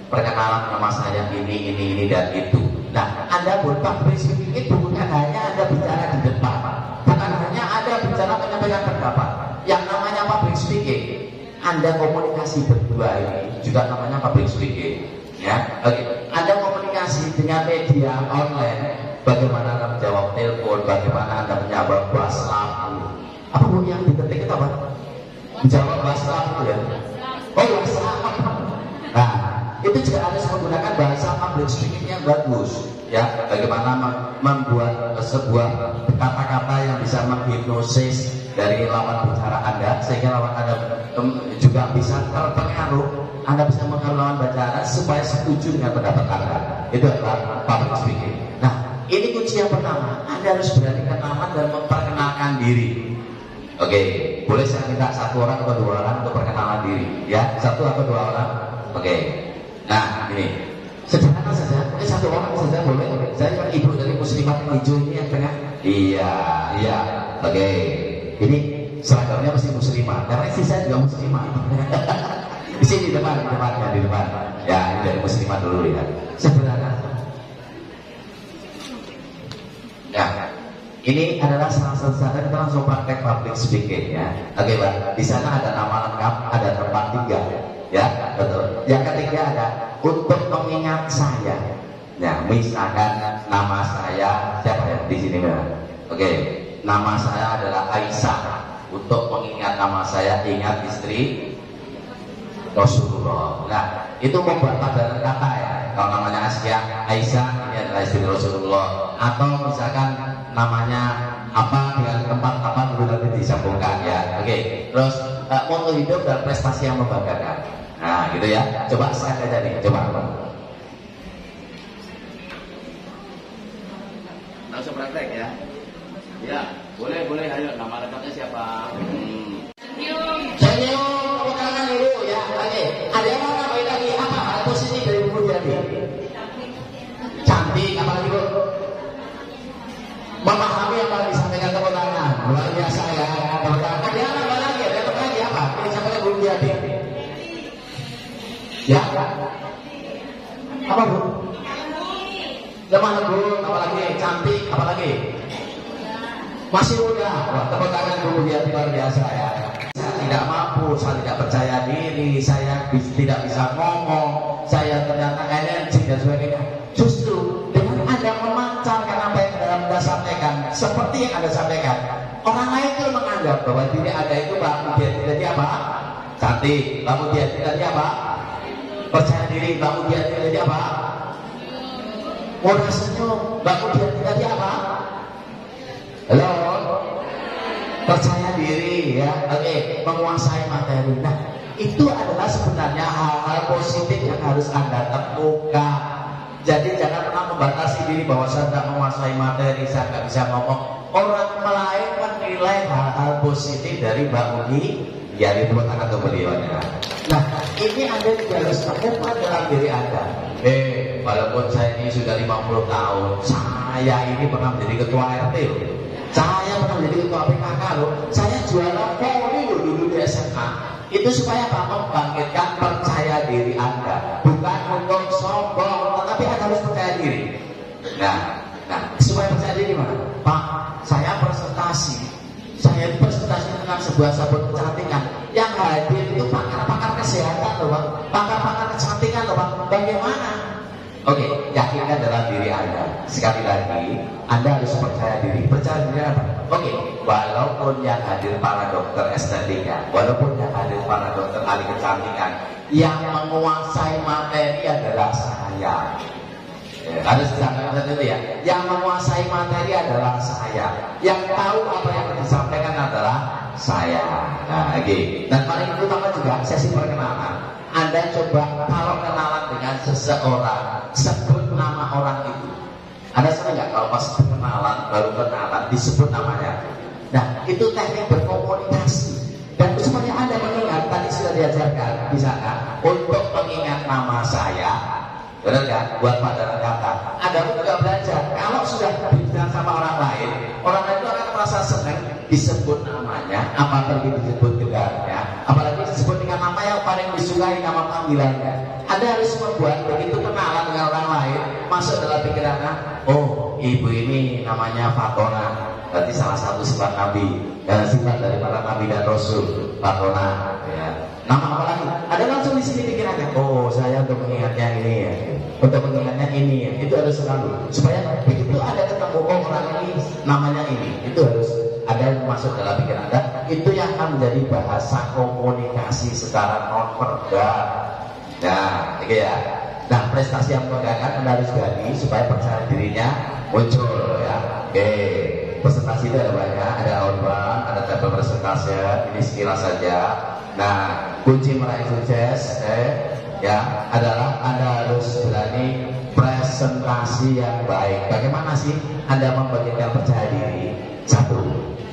perkenalan nama saya ini dan itu. Nah, Anda pun public speaking itu bukan hanya Anda bicara di depan, bukan hanya Anda bicara menyampaikan pendapat. Yang namanya public speaking Anda komunikasi berdua ini juga namanya public speaking, ya. Oke. Anda komunikasi dengan media online, bagaimana Anda menjawab telepon, bagaimana Anda menjawab WhatsApp. Apa pun yang diketik itu apa? Menjawab WhatsApp itu ya. Oh WhatsApp. Nah, itu juga harus menggunakan bahasa public speaking yang bagus, ya. Bagaimana membuat sebuah kata-kata yang bisa menghipnosis dari lawan bicara Anda, sehingga lawan Anda juga bisa terpengaruh. Anda bisa mengaruhi lawan bicara supaya setuju dengan pendapat Anda. Itu adalah public speaking. Nah, ini kunci yang pertama. Anda harus berani kenalan dan memperkenalkan diri. Oke, boleh saya minta satu orang atau dua orang untuk perkenalan diri, ya? Satu atau dua orang. Oke. Nah, ini sederhana saja. Ini satu orang saja boleh. Saya kan ibu dari muslimat yang hijau ini yang tengah. Iya, iya. Oke. Ini seragamnya mesti muslimah. Karena istri saya juga muslimah. Di sini di depan. Ya, ini dari muslimah dulu ya. Sederhana. Ya. Ini adalah salah satu cara kita langsung praktek public speaking ya. Oke, Pak. Di sana ada nama lengkap, ada tempat tinggal. Ya, betul. Yang ketiga ada untuk mengingat saya. Ya, misalkan nama saya siapa ya di sini ya? Oke, nama saya adalah Aisyah. Untuk mengingat nama saya, ingat istri Rasulullah. Nah, itu membuat padanan kata ya. Kalau namanya Aisyah, ini adalah istri Rasulullah. Atau misalkan namanya apa dengan tempat apa dulu nanti disambungkan ya. Oke. Terus moto hidup dan prestasi yang membanggakan. Nah, gitu ya. Coba saya aja nih. Coba. Langsung praktek ya. Ya, boleh. Ayo, nama lengkapnya siapa? Senyum, tepuk tangan dulu ya. Oke. Ada yang mau nambahin lagi apa hal positif dari Bu Mulyadi? Cantik, apa lagi Bu? Memahami apa yang disampaikan tepuk tangan. Luar biasa ya. Tepuk tangan. Ada yang nambah lagi? Ada yang lagi apa? Ini disampaikan Bu Mulyadi. Ya. Apa Bu? Lemah lembut, apa lagi? Cantik, apa lagi? Masih muda. Wah, tepuk tangan Bu Mulyadi luar biasa ya. Saya tidak mampu, saya tidak percaya diri, saya tidak bisa ngomong, saya ternyata energi dan sebagainya. Justru dengan Anda memancarkan apa yang Anda sampaikan, seperti yang Anda sampaikan, orang lain itu menganggap bahwa diri Anda itu Mbak Mulyadi tadi apa? Cantik. Mbak Mulyadi tadi apa? Percaya diri. Mbak Mulyadi tadi apa? Mudah senyum. Mbak Mulyadi tadi apa? Halo? Percaya diri ya. Oke, menguasai materi. Nah, itu adalah sebenarnya hal-hal positif yang harus Anda temukan. Jadi jangan pernah membatasi diri bahwa saya tidak menguasai materi, saya tidak bisa ngomong. Orang lain menilai hal-hal positif dari Mbak Mulyadi. Ya, dibuat akan ke beliaunya. Nah, ini Anda juga harus temukan dalam diri Anda. Walaupun saya ini sudah 50 tahun, saya ini pernah menjadi ketua RT loh. Saya pernah menjadi ketua PKK loh. Saya juara poli loh dulu di SMA. Itu supaya apa? Membangkitkan percaya diri Anda. Bukan untuk sombong, tetapi Anda harus percaya diri. Nah, supaya percaya diri mana? Pak, saya presentasi. Saya presentasi tentang sebuah sabun kecantikan. Yang hadir itu pakar-pakar kesehatan loh Pak. Pakar-pakar kecantikan loh Pak. Bagaimana? Oke, yakinkan dalam diri Anda. Sekali lagi, Anda harus percaya diri. Percaya diri apa? Oke, walaupun yang hadir para dokter estetika, walaupun yang hadir para dokter ahli kecantikan, yang menguasai materi adalah saya. Harus disampaikan itu ya. Yang menguasai materi adalah saya. Yang tahu apa yang disampaikan adalah saya. Nah, oke. Dan paling utama juga sesi perkenalan. Anda coba kalau kenalan dengan seseorang, sebut nama orang itu. Anda sering nggak kalau pas kenalan, baru kenalan disebut namanya? Nah, itu teknik berkomunikasi. Dan supaya Anda mengingat, tadi sudah diajarkan di sana untuk mengingat nama saya. Benar kan? Buat padanan kata. Anda pun juga belajar. Kalau sudah berbicara sama orang lain itu akan merasa senang disebut namanya, apalagi disebut gelarnya, apalagi disebut dengan nama yang paling disukai, nama panggilannya. Anda harus membuat begitu kenalan dengan orang lain, masuk dalam pikirannya, oh ibu ini namanya Fatona, berarti salah satu sifat Nabi, sifat dari para Nabi dan Rasul, Fatona. Ya. untuk mengingatnya ini, itu harus selalu supaya begitu ada ketemu orang ini namanya ini, itu harus ada yang masuk dalam pikiran Anda. Itu yang akan menjadi bahasa komunikasi secara non-verbal. Nah, gitu ya. Nah, prestasi yang membanggakan Anda harus gali supaya percaya dirinya muncul ya. Oke, presentasi itu ada banyak, ada outbound, ada tabel presentasi, ini sekilas saja. Nah, kunci meraih sukses ya adalah Anda harus berani presentasi yang baik. Bagaimana sih Anda membagikan percaya diri? Satu,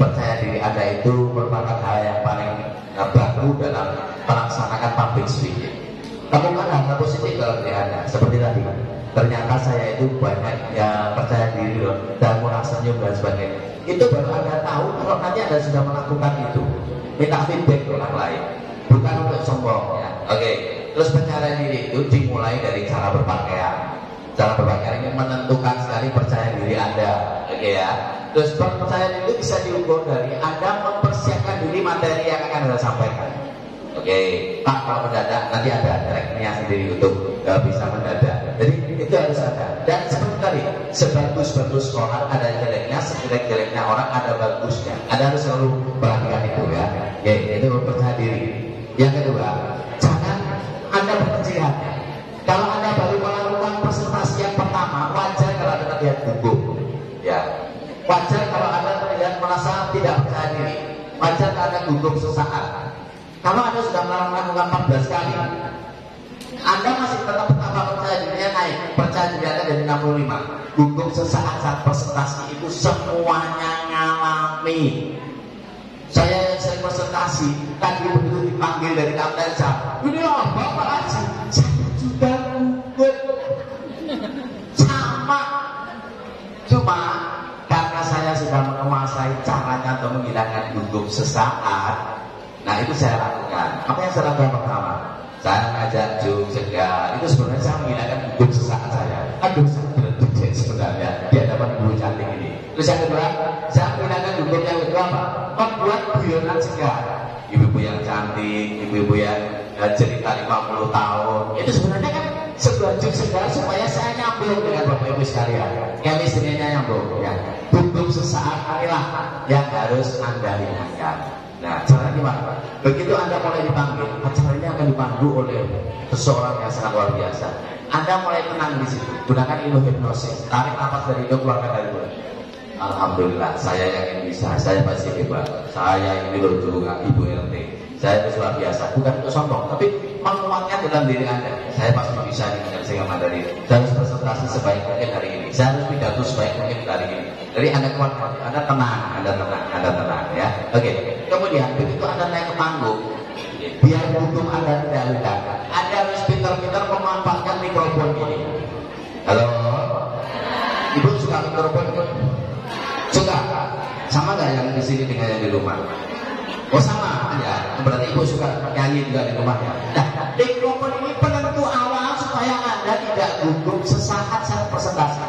percaya diri Anda itu merupakan hal yang paling baku dalam melaksanakan public speaking. Temukan hal positif dalam diri Anda. Seperti tadi, ternyata saya itu banyak yang percaya diri loh, dan murah senyum dan sebagainya. Itu baru Anda tahu kalau nanti Anda sudah melakukan itu. Minta feedback ke orang lain, bukan untuk sombong ya. Oke. Terus percaya diri itu dimulai dari cara berpakaian. Cara berpakaian ini menentukan sekali percaya diri Anda. Oke ya. Terus percaya diri itu bisa diukur dari Anda mempersiapkan diri materi yang akan Anda sampaikan. Oke, Pak, kalau mendadak nanti ada tracknya sendiri untuk bisa mendadak. Jadi itu harus ada. Dan seperti tadi, sebagus-bagus orang ada jeleknya, sejelek-jeleknya orang ada bagusnya. Anda harus selalu perhatikan itu ya. Oke, itu percaya diri. Yang kedua, jangan Anda berkecil. Kalau Anda baru melakukan presentasi yang pertama, wajar kalau Anda terlihat gugup. Ya, wajar kalau Anda terlihat merasa tidak percaya diri. Wajar kalau Anda gugup sesaat. Kalau Anda sudah melakukan 14 kali, Anda masih tetap percaya dirinya naik, percaya diri Anda dari 65. Gugup sesaat saat presentasi itu semuanya ngalami. Saya presentasi, tadi begitu dipanggil dari Kaptensa, ini apa Pak Haji? Saya juga gugup. Sama. Cuma karena saya sudah menguasai caranya untuk menghilangkan gugup sesaat, nah itu saya lakukan. Apa yang saya lakukan pertama? Saya ngajak Jung Segar. Itu sebenarnya saya menghilangkan gugup sesaat saya. Aduh, saya berdek sebenarnya di hadapan ibu cantik ini. Terus yang kedua, saya menghilangkan gugup yang kedua apa? Membuat guyonan Segar. Ibu-ibu yang cantik, ibu-ibu yang cerita 50 tahun. Itu sebenarnya kan sebuah Jung Segar supaya saya nyambung dengan Bapak Ibu sekalian. Chemistry-nya nyambung ya. Gugup sesaat inilah yang harus Anda hilangkan. Nah, caranya gimana? Begitu Anda mulai dipanggil, acaranya akan dipandu oleh seseorang yang sangat luar biasa. Anda mulai tenang di situ, gunakan ilmu hipnosis, tarik nafas dari hidung, keluarkan dari mulut. Alhamdulillah, saya yakin bisa, saya pasti hebat. Saya ini loh juga Ibu RT. Saya itu luar biasa, bukan untuk sombong, tapi menguatkan dalam diri Anda. Saya pasti bisa menyelesaikan materi. Saya harus presentasi sebaik mungkin hari ini. Saya harus pidato sebaik mungkin hari ini. Jadi Anda kuat, Anda tenang ya. Oke. Kemudian begitu Anda naik ke panggung, biar hukum Anda tidak hilang, Anda harus pintar-pintar memanfaatkan mikrofon ini. Halo, Ibu suka mikrofon? Suka? Sama nggak yang di sini dengan yang di rumah? Oh sama ya. Berarti Ibu suka nyanyi juga di rumah ya. Nah, mikrofon ini penentu awal supaya Anda tidak gugup sesaat saat presentasi.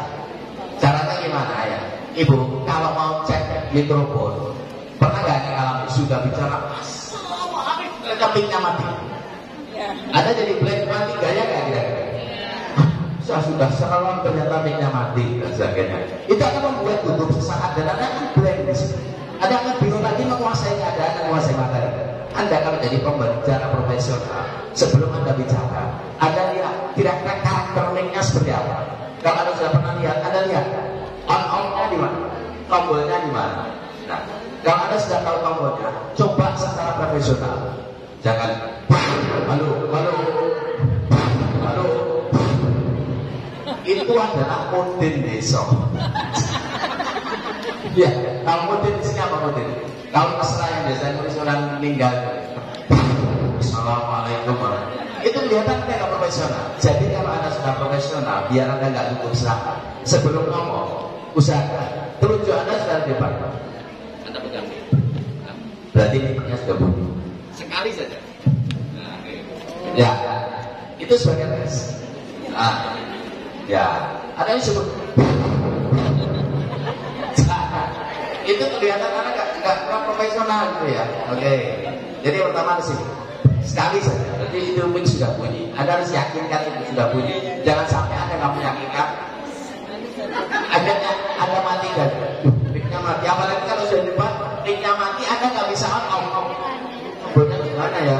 Caranya gimana ya? Ibu, kalau mau cek mikrofon, pernah nggak alami sudah bicara kepingnya mati? Ada jadi blank mati gaya nggak kira-kira? Saya sudah salah ternyata kepingnya mati dan sebagainya. Itu akan membuat gugup sesaat dan Anda akan blank di situ. Anda akan bingung lagi menguasai keadaan dan menguasai materi. Anda kalau jadi pembicara profesional, sebelum Anda bicara, Anda lihat kira-kira karakternya seperti apa. Kalau Anda sudah pernah lihat, Anda lihat on-off-nya di mana, tombolnya di mana. Nah, kalau Anda sudah tahu tombolnya, coba secara profesional. Jangan halo. Itu adalah modin besok. Ya, kalau modin di sini apa modin? Kalau mesra yang biasanya nulis orang meninggal. Assalamualaikum. Itu kelihatan tidak profesional. Jadi kalau Anda sudah profesional, biar Anda nggak gugup sesaat. Sebelum ngomong, usahakan telunjuk Anda sudah di depan. Anda pegang. Berarti mic-nya sudah bunyi. Sekali saja. Nah, ya, itu sebagai tes. Nah, ya, ada yang sebut. Itu kelihatan Anda nggak profesional gitu ya. Oke. Jadi pertama di sini. sekali saja. Jadi itu mic sudah bunyi. Anda harus yakinkan itu sudah bunyi. Jangan sampai Anda nggak meyakinkan. Anda mati kan? Mic-nya mati. Apalagi kalau sudah depan, mic-nya mati, Anda nggak bisa on. Benar gimana ya?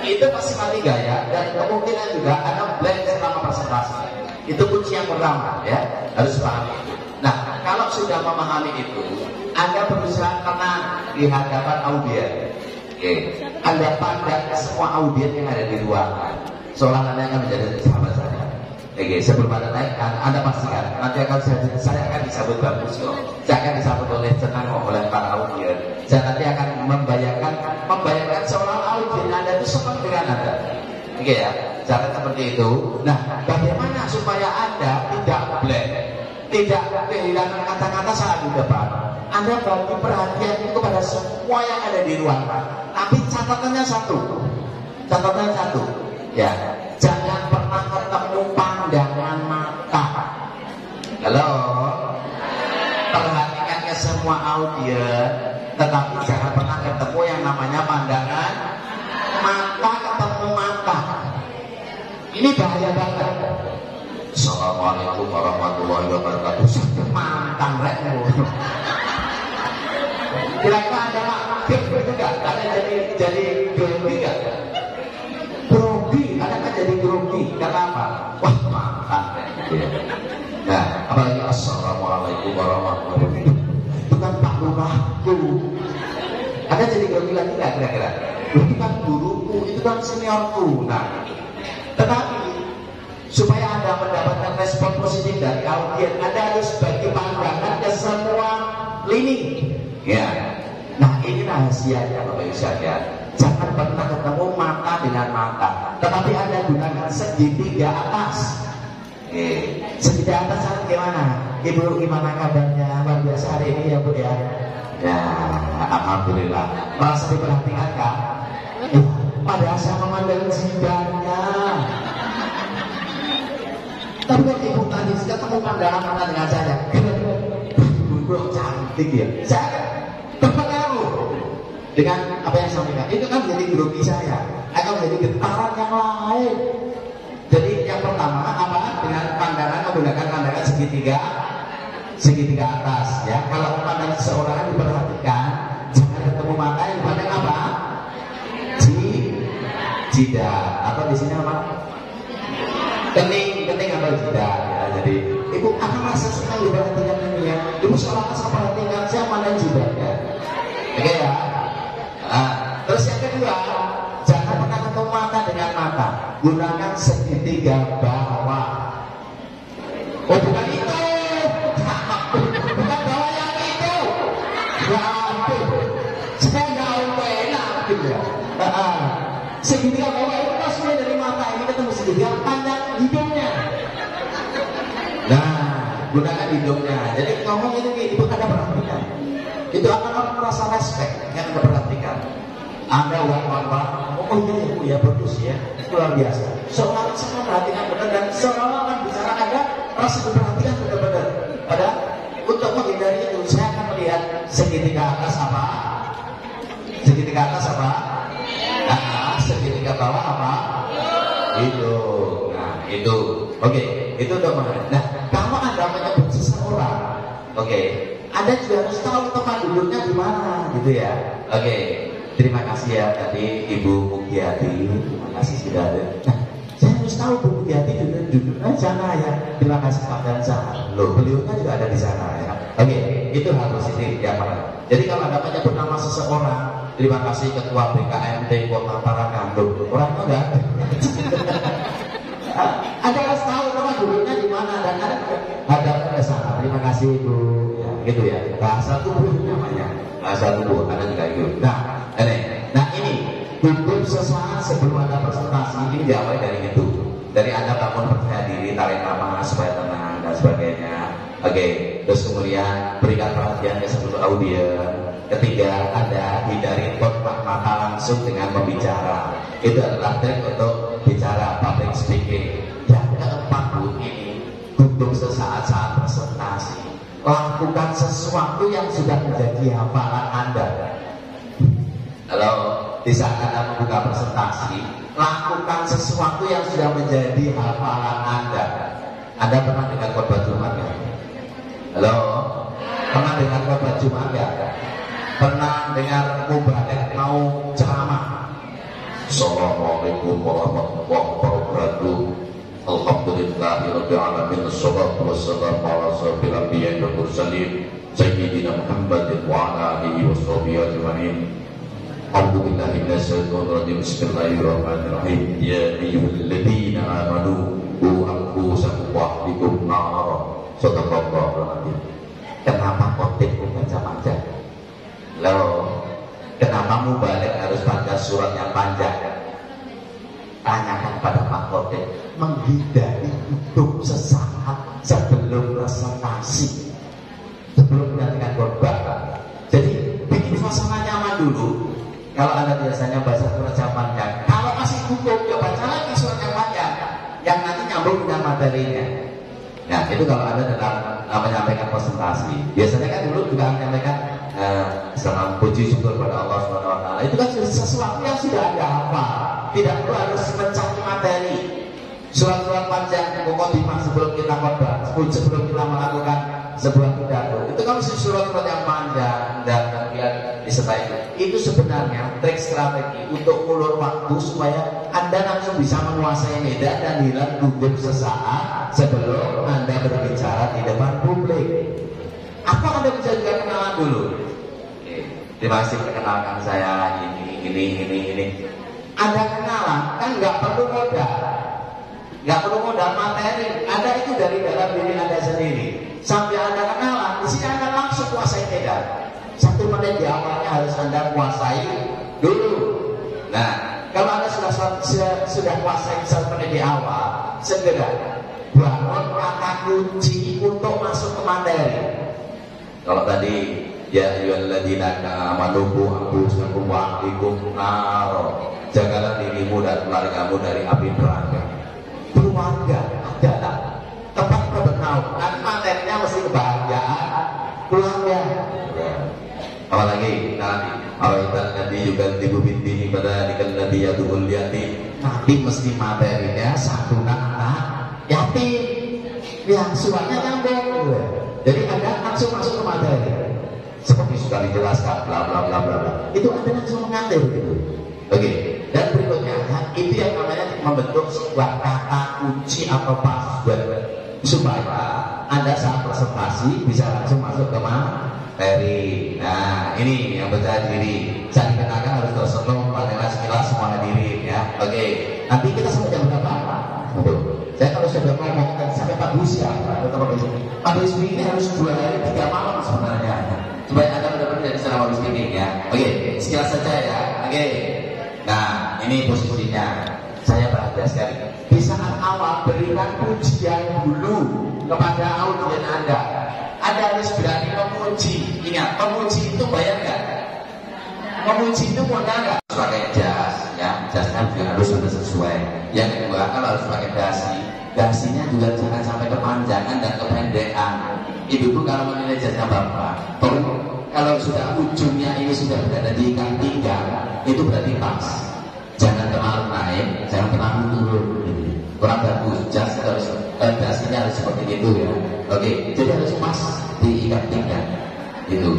Itu pasti mati gaya dan kemungkinan juga Anda blank selama presentasi. Itu kunci yang pertama ya, harus pahami itu. Nah, kalau sudah memahami itu, Anda berusaha tenang di hadapan audien. Oke, Anda pandang semua audien yang ada di ruangan, seolah Anda akan menjadi sahabat saya. Oke, sebelum Anda naikkan, Anda pastikan nanti akan saya akan disambut bagus kok. Saya akan disambut oleh tenang oleh para audien. Saya nanti akan membayangkan seolah audien Anda itu sama dengan Anda. Oke ya, cara seperti itu. Nah, bagaimana supaya Anda tidak blank, tidak kehilangan kata-kata saat di depan? Anda bagi perhatian itu kepada semua yang ada di ruangan. Tapi catatannya satu, ya, jangan pernah ketemu pandangan mata. Halo, perhatikan ke semua audien, tetapi jangan pernah ketemu yang namanya pandangan mata ketemu mata. Ini bahaya banget. Assalamualaikum warahmatullahi wabarakatuh. Sampai mantan rekmu. Kira-kira ada aktif itu enggak? Ada jadi grogi enggak? Grogi, ada kan jadi grogi. Karena apa? Wah, mantan rek. Nah, apalagi assalamualaikum warahmatullahi wabarakatuh. Itu kan Pak Lurahku. Ada jadi grogi lagi enggak kira-kira? Itu kan guruku, itu kan seniorku. Nah, tetapi supaya Anda mendapatkan respon positif dari audien, Anda harus bagi pandangan ke semua lini. Ya, nah ini rahasianya Bapak Ibu sekalian. Jangan pernah ketemu mata dengan mata, tetapi Anda gunakan segitiga atas. Segitiga atas gimana? Ibu gimana kabarnya? Luar biasa hari ini ya Bu ya. Ya, alhamdulillah. Merasa diperhatikan kan? Padahal saya memandang sidangnya. Tapi kalau ibu tadi ketemu pandangan mata dengan saya, bro cantik ya. Saya terpengaruh dengan apa yang saya sampaikan. Itu kan menjadi grogi saya, akan menjadi getaran yang lain. Jadi yang pertama apa? Dengan pandangan menggunakan pandangan segitiga atas ya. Kalau pandangan seseorang diperhatikan, jangan ketemu mata yang pandang apa? Jidat atau di sini apa? Kening atau jidat ya. Jadi ibu akan merasa senang diperhatikan ini ya. Ibu seolah saya perhatikan saya pandang jidatnya. Oke ya. Nah, terus yang kedua, jangan pernah ketemu mata dengan mata. Gunakan segitiga bawah. Oh bukan itu. Bukan bawah yang itu. Waduh. Saya nggak enak gitu ya. Segitiga bawah itu pas mulai dari mata ini ketemu segitiga pandang hidungnya. Nah, gunakan hidungnya. Jadi ngomong itu ibu Anda perhatikan. Itu akan orang merasa respect yang Anda perhatikan. Anda oh iya Bu ya bagus ya, luar biasa. Seolah saya perhatikan benar dan seolah akan bicara Anda merasa diperhatikan benar-benar. Padahal untuk menghindari itu saya akan melihat segitiga atas apa? Segitiga atas apa? Nah, segitiga bawah apa? Itu. Nah, itu. Oke, itu untuk mengenai. Nah, kalau Anda menyebut seseorang, oke, Anda juga harus tahu tempat duduknya di mana, gitu ya. Oke, terima kasih ya tadi Ibu Mugiati. Terima kasih sudah ada. Nah, saya harus tahu Bu Mugiati duduknya di sana ya. Terima kasih Pak Dansa. Loh, beliaunya juga ada di sana ya. Oke, itu harus ini ya Pak. Jadi kalau Anda menyebut nama seseorang, terima kasih Ketua BKMT Kota Tarakan. Orangnya enggak Anda harus tahu tempat duduknya di mana dan ada ke sana. Terima kasih Bu. Ya, gitu ya. Bahasa tubuh namanya. Bahasa tubuh ada juga itu. Nah ini duduk sesaat sebelum Anda presentasi ini diawali dari itu. Dari Anda bangun percaya diri, tarik nafas supaya tenang dan sebagainya. Oke, terus kemudian berikan perhatian ke seluruh audien. Ketiga, Anda hindari kontak mata langsung dengan pembicara. Itu adalah trik untuk bicara public speaking. Yang keempat Bu, ini duduk sesaat saat presentasi. Lakukan sesuatu yang sudah menjadi hafalan Anda. Halo, di saat Anda membuka presentasi, lakukan sesuatu yang sudah menjadi hafalan Anda. Anda pernah dengar khotbah Jumat ya? Halo? Pernah dengar khotbah Jumat ya? Pernah dengar mubarak mau ceramah? Assalamualaikum warahmatullahi wabarakatuh. Alhamdulillahirabbil alamin. Wassalatu wassalamu ala asyrofil anbiya'i wal mursalin sayyidina Muhammadin wa ala alihi washabihi ajmain. A'udzu billahi minasyaitonir rajim. Bismillahirrahmanirrahim. Ya ayyuhalladzina amanu qu anfusakum wa ahlikum nar. Shadaqallahul adzim. Kenapa khotib membaca panjang? Loh, kenapa mubalik harus baca surat yang panjang? Tanyakan pada Pak Khotib. Menghindari hidup sesaat sebelum presentasi, sebelum menyampaikan khotbah. Jadi bikin suasana nyaman dulu. Kalau Anda biasanya baca surat yang panjang, kalau masih gugup, ya baca lagi surat yang panjang yang nanti nyambung dengan materinya. Nah, itu kalau Anda dalam menyampaikan presentasi. Biasanya kan dulu juga menyampaikan salam puji syukur pada Allah SWT. Itu kan sesuatu yang sudah Anda hafal. Tidak perlu harus mencari materi. Surat-surat panjang mukadimah sebelum kita khotbah, sebelum kita melakukan sebuah pidato. Itu kan surat-surat yang panjang dan kemudian disertai. Itu sebenarnya trik strategi untuk ulur waktu supaya Anda langsung bisa menguasai medan dan hilang gugup sesaat sebelum Anda berbicara di depan publik. Apa Anda bisa juga kenalan dulu? Terima kasih perkenalkan saya ini. Anda kenalan kan nggak perlu modal materi. Anda itu dari dalam diri Anda sendiri. Sampai Anda kenalan, di sini Anda langsung kuasai medan. 1 menit di awalnya harus Anda kuasai dulu. Nah, kalau Anda sudah kuasai 1 menit di awal, segera bangun kata kunci untuk masuk ke materi. Kalau tadi ya ayyuhalladzina amanu qu anfusakum wa ahlikum nar. Jagalah dirimu dan keluargamu dari api neraka. Keluarga adalah tempat bernaung. Dan materinya mesti kebahagiaan keluarga. Apalagi nanti awal nanti juga dibubinti pada dikendali yadul yatim. Nanti mesti materinya santunan anak yatim yang suaranya nyambung. Jadi Anda langsung masuk ke materi. Seperti sudah dijelaskan bla bla bla bla. Itu Anda langsung mengalir gitu. Oke. Dan berikutnya itu yang namanya membentuk sebuah kata kunci atau password supaya Anda saat presentasi bisa langsung masuk ke materi. Nah, ini yang percaya diri. Saya dikenalkan harus tersentuh pada sekilas semua hadirin ya. Oke. Nanti kita sampai jam berapa? Saya kalau sudah ngomong sampai Pak Gus ya. Pak Gus ini harus 2 hari 3 malam sebenarnya. Supaya Anda benar-benar jadi secara Pak speaking ya. Oke, sekilas saja ya. Oke. Nah, ini posisinya. Saya bahagia sekali. Di saat awal berikan pujian dulu kepada audien Anda. Anda harus berani memuji. Ingat, memuji itu bayar nggak? Memuji itu modal nggak? Pakai jas, ya. Jasnya juga harus sudah sesuai. Yang kedua, kalau harus pakai dasi, dasinya juga jangan sampai kepanjangan dan kependekan. Ibu-ibu kalau menilai jasnya bapak, kalau sudah ujungnya ini sudah berada di ikat pinggang, itu berarti pas. Jangan terlalu naik, jangan terlalu turun. Kurang bagus. Jas harus dasinya harus seperti itu ya. Oke, jadi harus pas di ikat pinggang. Itu.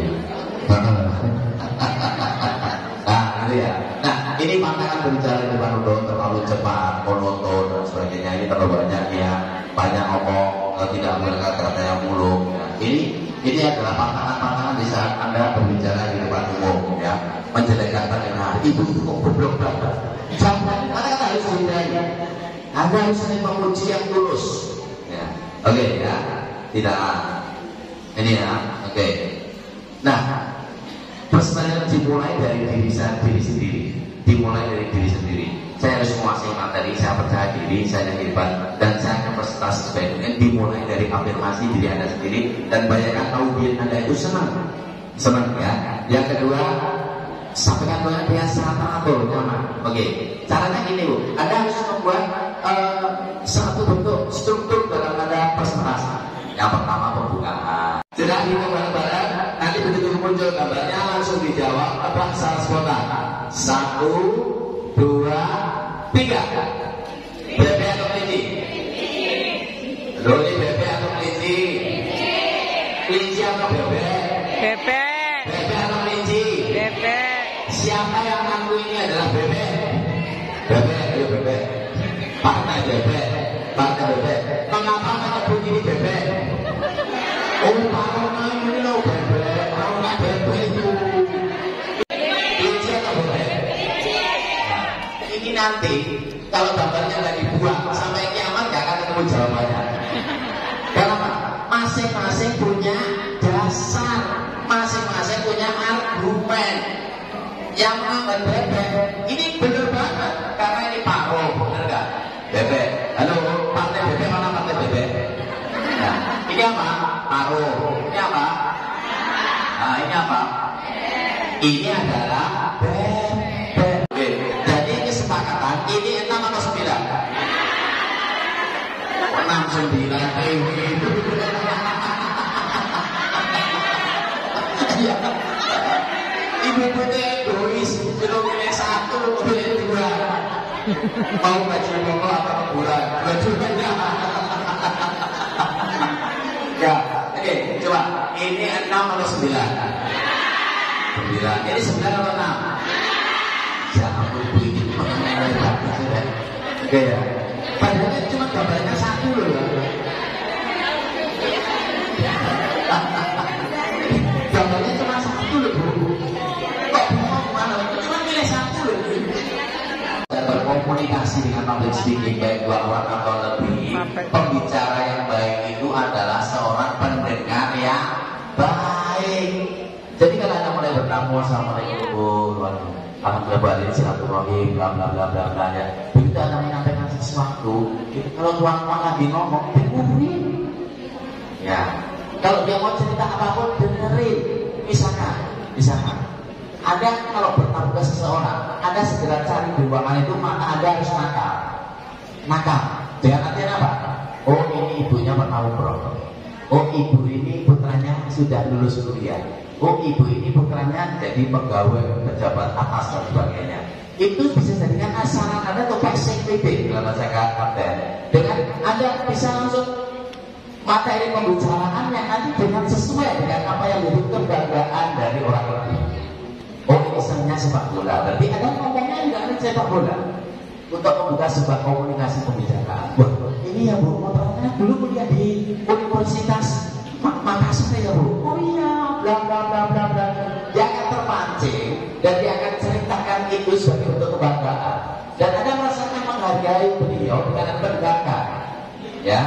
Nah, gitu ya. Nah, ini pantangan berbicara di depan terlalu cepat, monoton dan sebagainya. Ini terlalu banyak ya, banyak omong, tidak mendengar kata yang muluk. Nah, ini adalah pantangan-pantangan di saat Anda berbicara di depan umum ya, menjelekkan dengan ibu itu kok goblok banget. Jangan, Anda harus dihindari. Anda harus sering memuji yang tulus. Ya. Oke ya, tidak ini ya. Oke. Nah, presentasi dimulai dari diri sendiri. Dimulai dari diri sendiri. Saya harus menguasai materi, saya percaya diri, saya hebat, dan saya akan presentasi sebaik mungkin. Dimulai dari afirmasi diri Anda sendiri, dan bayangkan audien Anda itu senang ya. Yang kedua, sampaikan dengan secara teratur, nyaman. Oke, caranya gini Bu, Anda harus membuat satu bentuk struktur dalam Anda presentasi. Yang pertama pembukaan. Jadi itu bareng-bareng, nanti begitu muncul gambarnya langsung dijawab apa secara spontan. 1, 2, 3. Bebek atau kelinci? Loh, ini bebek atau kelinci? Kelinci atau bebek? Bebek. Bebek atau kelinci? Bebek. Siapa yang ngaku ini adalah bebek? Bebek, ayo bebek. Partai bebek, partai bebek. Mengapa menyebut ini bebek? Oh, karena ini loh bebek, karena bebek itu. Kelinci atau bebek? Ini nanti kalau gambarnya nggak dibuang sampai kiamat nggak akan ketemu jawabannya. Kenapa? Masing-masing punya dasar, masing-masing punya argumen. Yang menganggap bebek ini benar banget karena ini paro, benar nggak? Bebek. Halo, partai bebek mana partai bebek? Nah, ini apa? Paro. Ini apa? Nah, ini apa? Ini adalah bebek. Oke, jadi kesepakatan ini 6 atau 9? 6, 9 itu. Ibu putih egois, belum pilih 1, pilih 2. Mau gaji pokok atau bulan? Gajinya. Ya, oke, coba. Ini 6 atau 9? 9. Ini 9 atau 6? Ya ampun, ini oke ya. Padahal cuma gambarnya 1 loh ya. Gambarnya cuma 1 loh, Bu. Kok bingung mana? Cuma pilih 1 loh. Berkomunikasi dengan public speaking baik 2 orang atau lebih, pembicara yang baik itu adalah seorang pendengar yang baik. Jadi kalau Anda mulai bertamu, assalamualaikum, alhamdulillah balik silaturahim, bla bla bla bla bla ya. Begitu Anda menyampaikan sesuatu, kalau tuan-tuan lagi ngomong, dengerin. Ya, kalau dia mau cerita apapun, dengerin. Misalkan, Anda kalau bertamu ke seseorang, Anda segera cari di ruangan itu, maka Anda harus nakal. Dengan artian apa? Oh, ini ibunya pernah umroh. Oh, ibu ini putranya sudah lulus kuliah. Oh, ibu ini putranya jadi pegawai pejabat atas dan sebagainya. Itu bisa jadikan saran Anda untuk passing meeting dalam bahasa kapten. Dengan Anda bisa langsung materi pembicaraan yang nanti dengan sesuai dengan apa yang menjadi kebanggaan dari orang lain. Oh, ini senangnya sepak bola. Berarti Anda ngomongnya juga ada sepak bola untuk membuka sebuah komunikasi pembicaraan. Wah, ini ya Bu, motornya dulu kuliah di Universitas Makassar ya Bu. Oh iya, bla bla bla bla bla. Dia akan terpancing dan dia akan ceritakan itu sebagai bentuk kebanggaan. Dan Anda merasakan menghargai beliau dengan banggakan. Ya,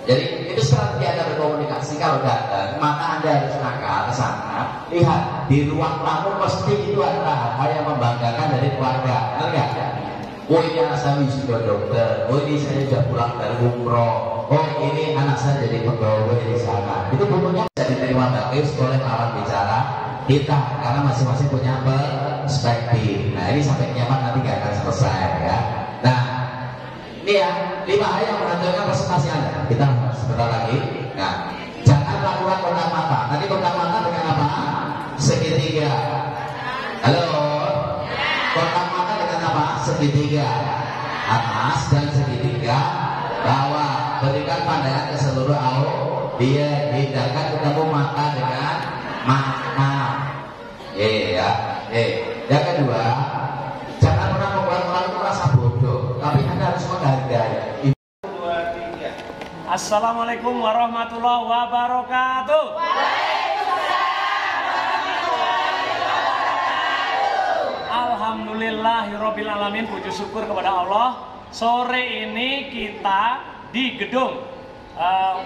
jadi itu strategi Anda berkomunikasi. Kalau datang, maka Anda harus nakal ke sana. Lihat di ruang tamu pasti itu adalah hal yang membanggakan dari keluarga. Benar nggak? Oh, ini anak saya sudah dokter. Oh, ini saya sudah pulang dari umroh. Oh, ini anak saya jadi pegawai di sana. Itu bentuknya bisa diterima bagus oleh lawan bicara kita karena masing-masing punya perspektif. Nah, ini sampai kiamat nanti nggak akan selesai ya. Nah, ini ya 5 hal yang menentukan presentasi Anda. Kita sebentar lagi. Nah, jangan lakukan kontak mata. Tadi kontak mata dengan apa? Segitiga. Halo. Kontak mata dengan apa? Segitiga atas dan segitiga bawah. Berikan pandangan ke seluruh audiens. Hindarkan ketemu mata dengan mata. Ya. Yang kedua, jangan pernah membuat orang merasa bodoh, tapi Anda harus menghargai. Assalamualaikum warahmatullahi wabarakatuh. Alhamdulillahirabbil alamin, puji syukur kepada Allah. Sore ini kita di gedung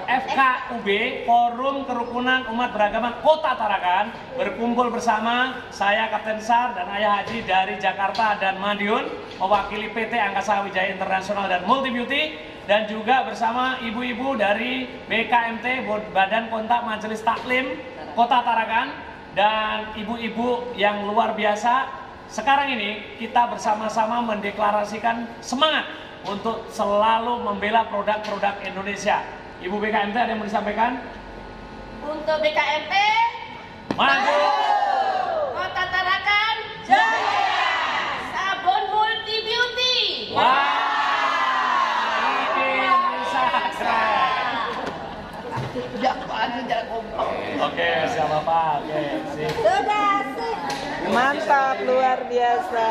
FKUB, Forum Kerukunan Umat Beragama Kota Tarakan, berkumpul bersama saya Kapten Sar dan Ayah Haji dari Jakarta dan Madiun, mewakili PT Angkasa Wijaya Internasional dan Multi Beauty, dan juga bersama ibu-ibu dari BKMT, Badan Kontak Majelis Taklim Kota Tarakan, dan ibu-ibu yang luar biasa. Sekarang ini kita bersama-sama mendeklarasikan semangat untuk selalu membela produk-produk Indonesia. Ibu BKMT ada yang mau disampaikan? Untuk BKMT maju, Kota Tarakan jaya. Pak. Oke, sip. Mantap, luar biasa.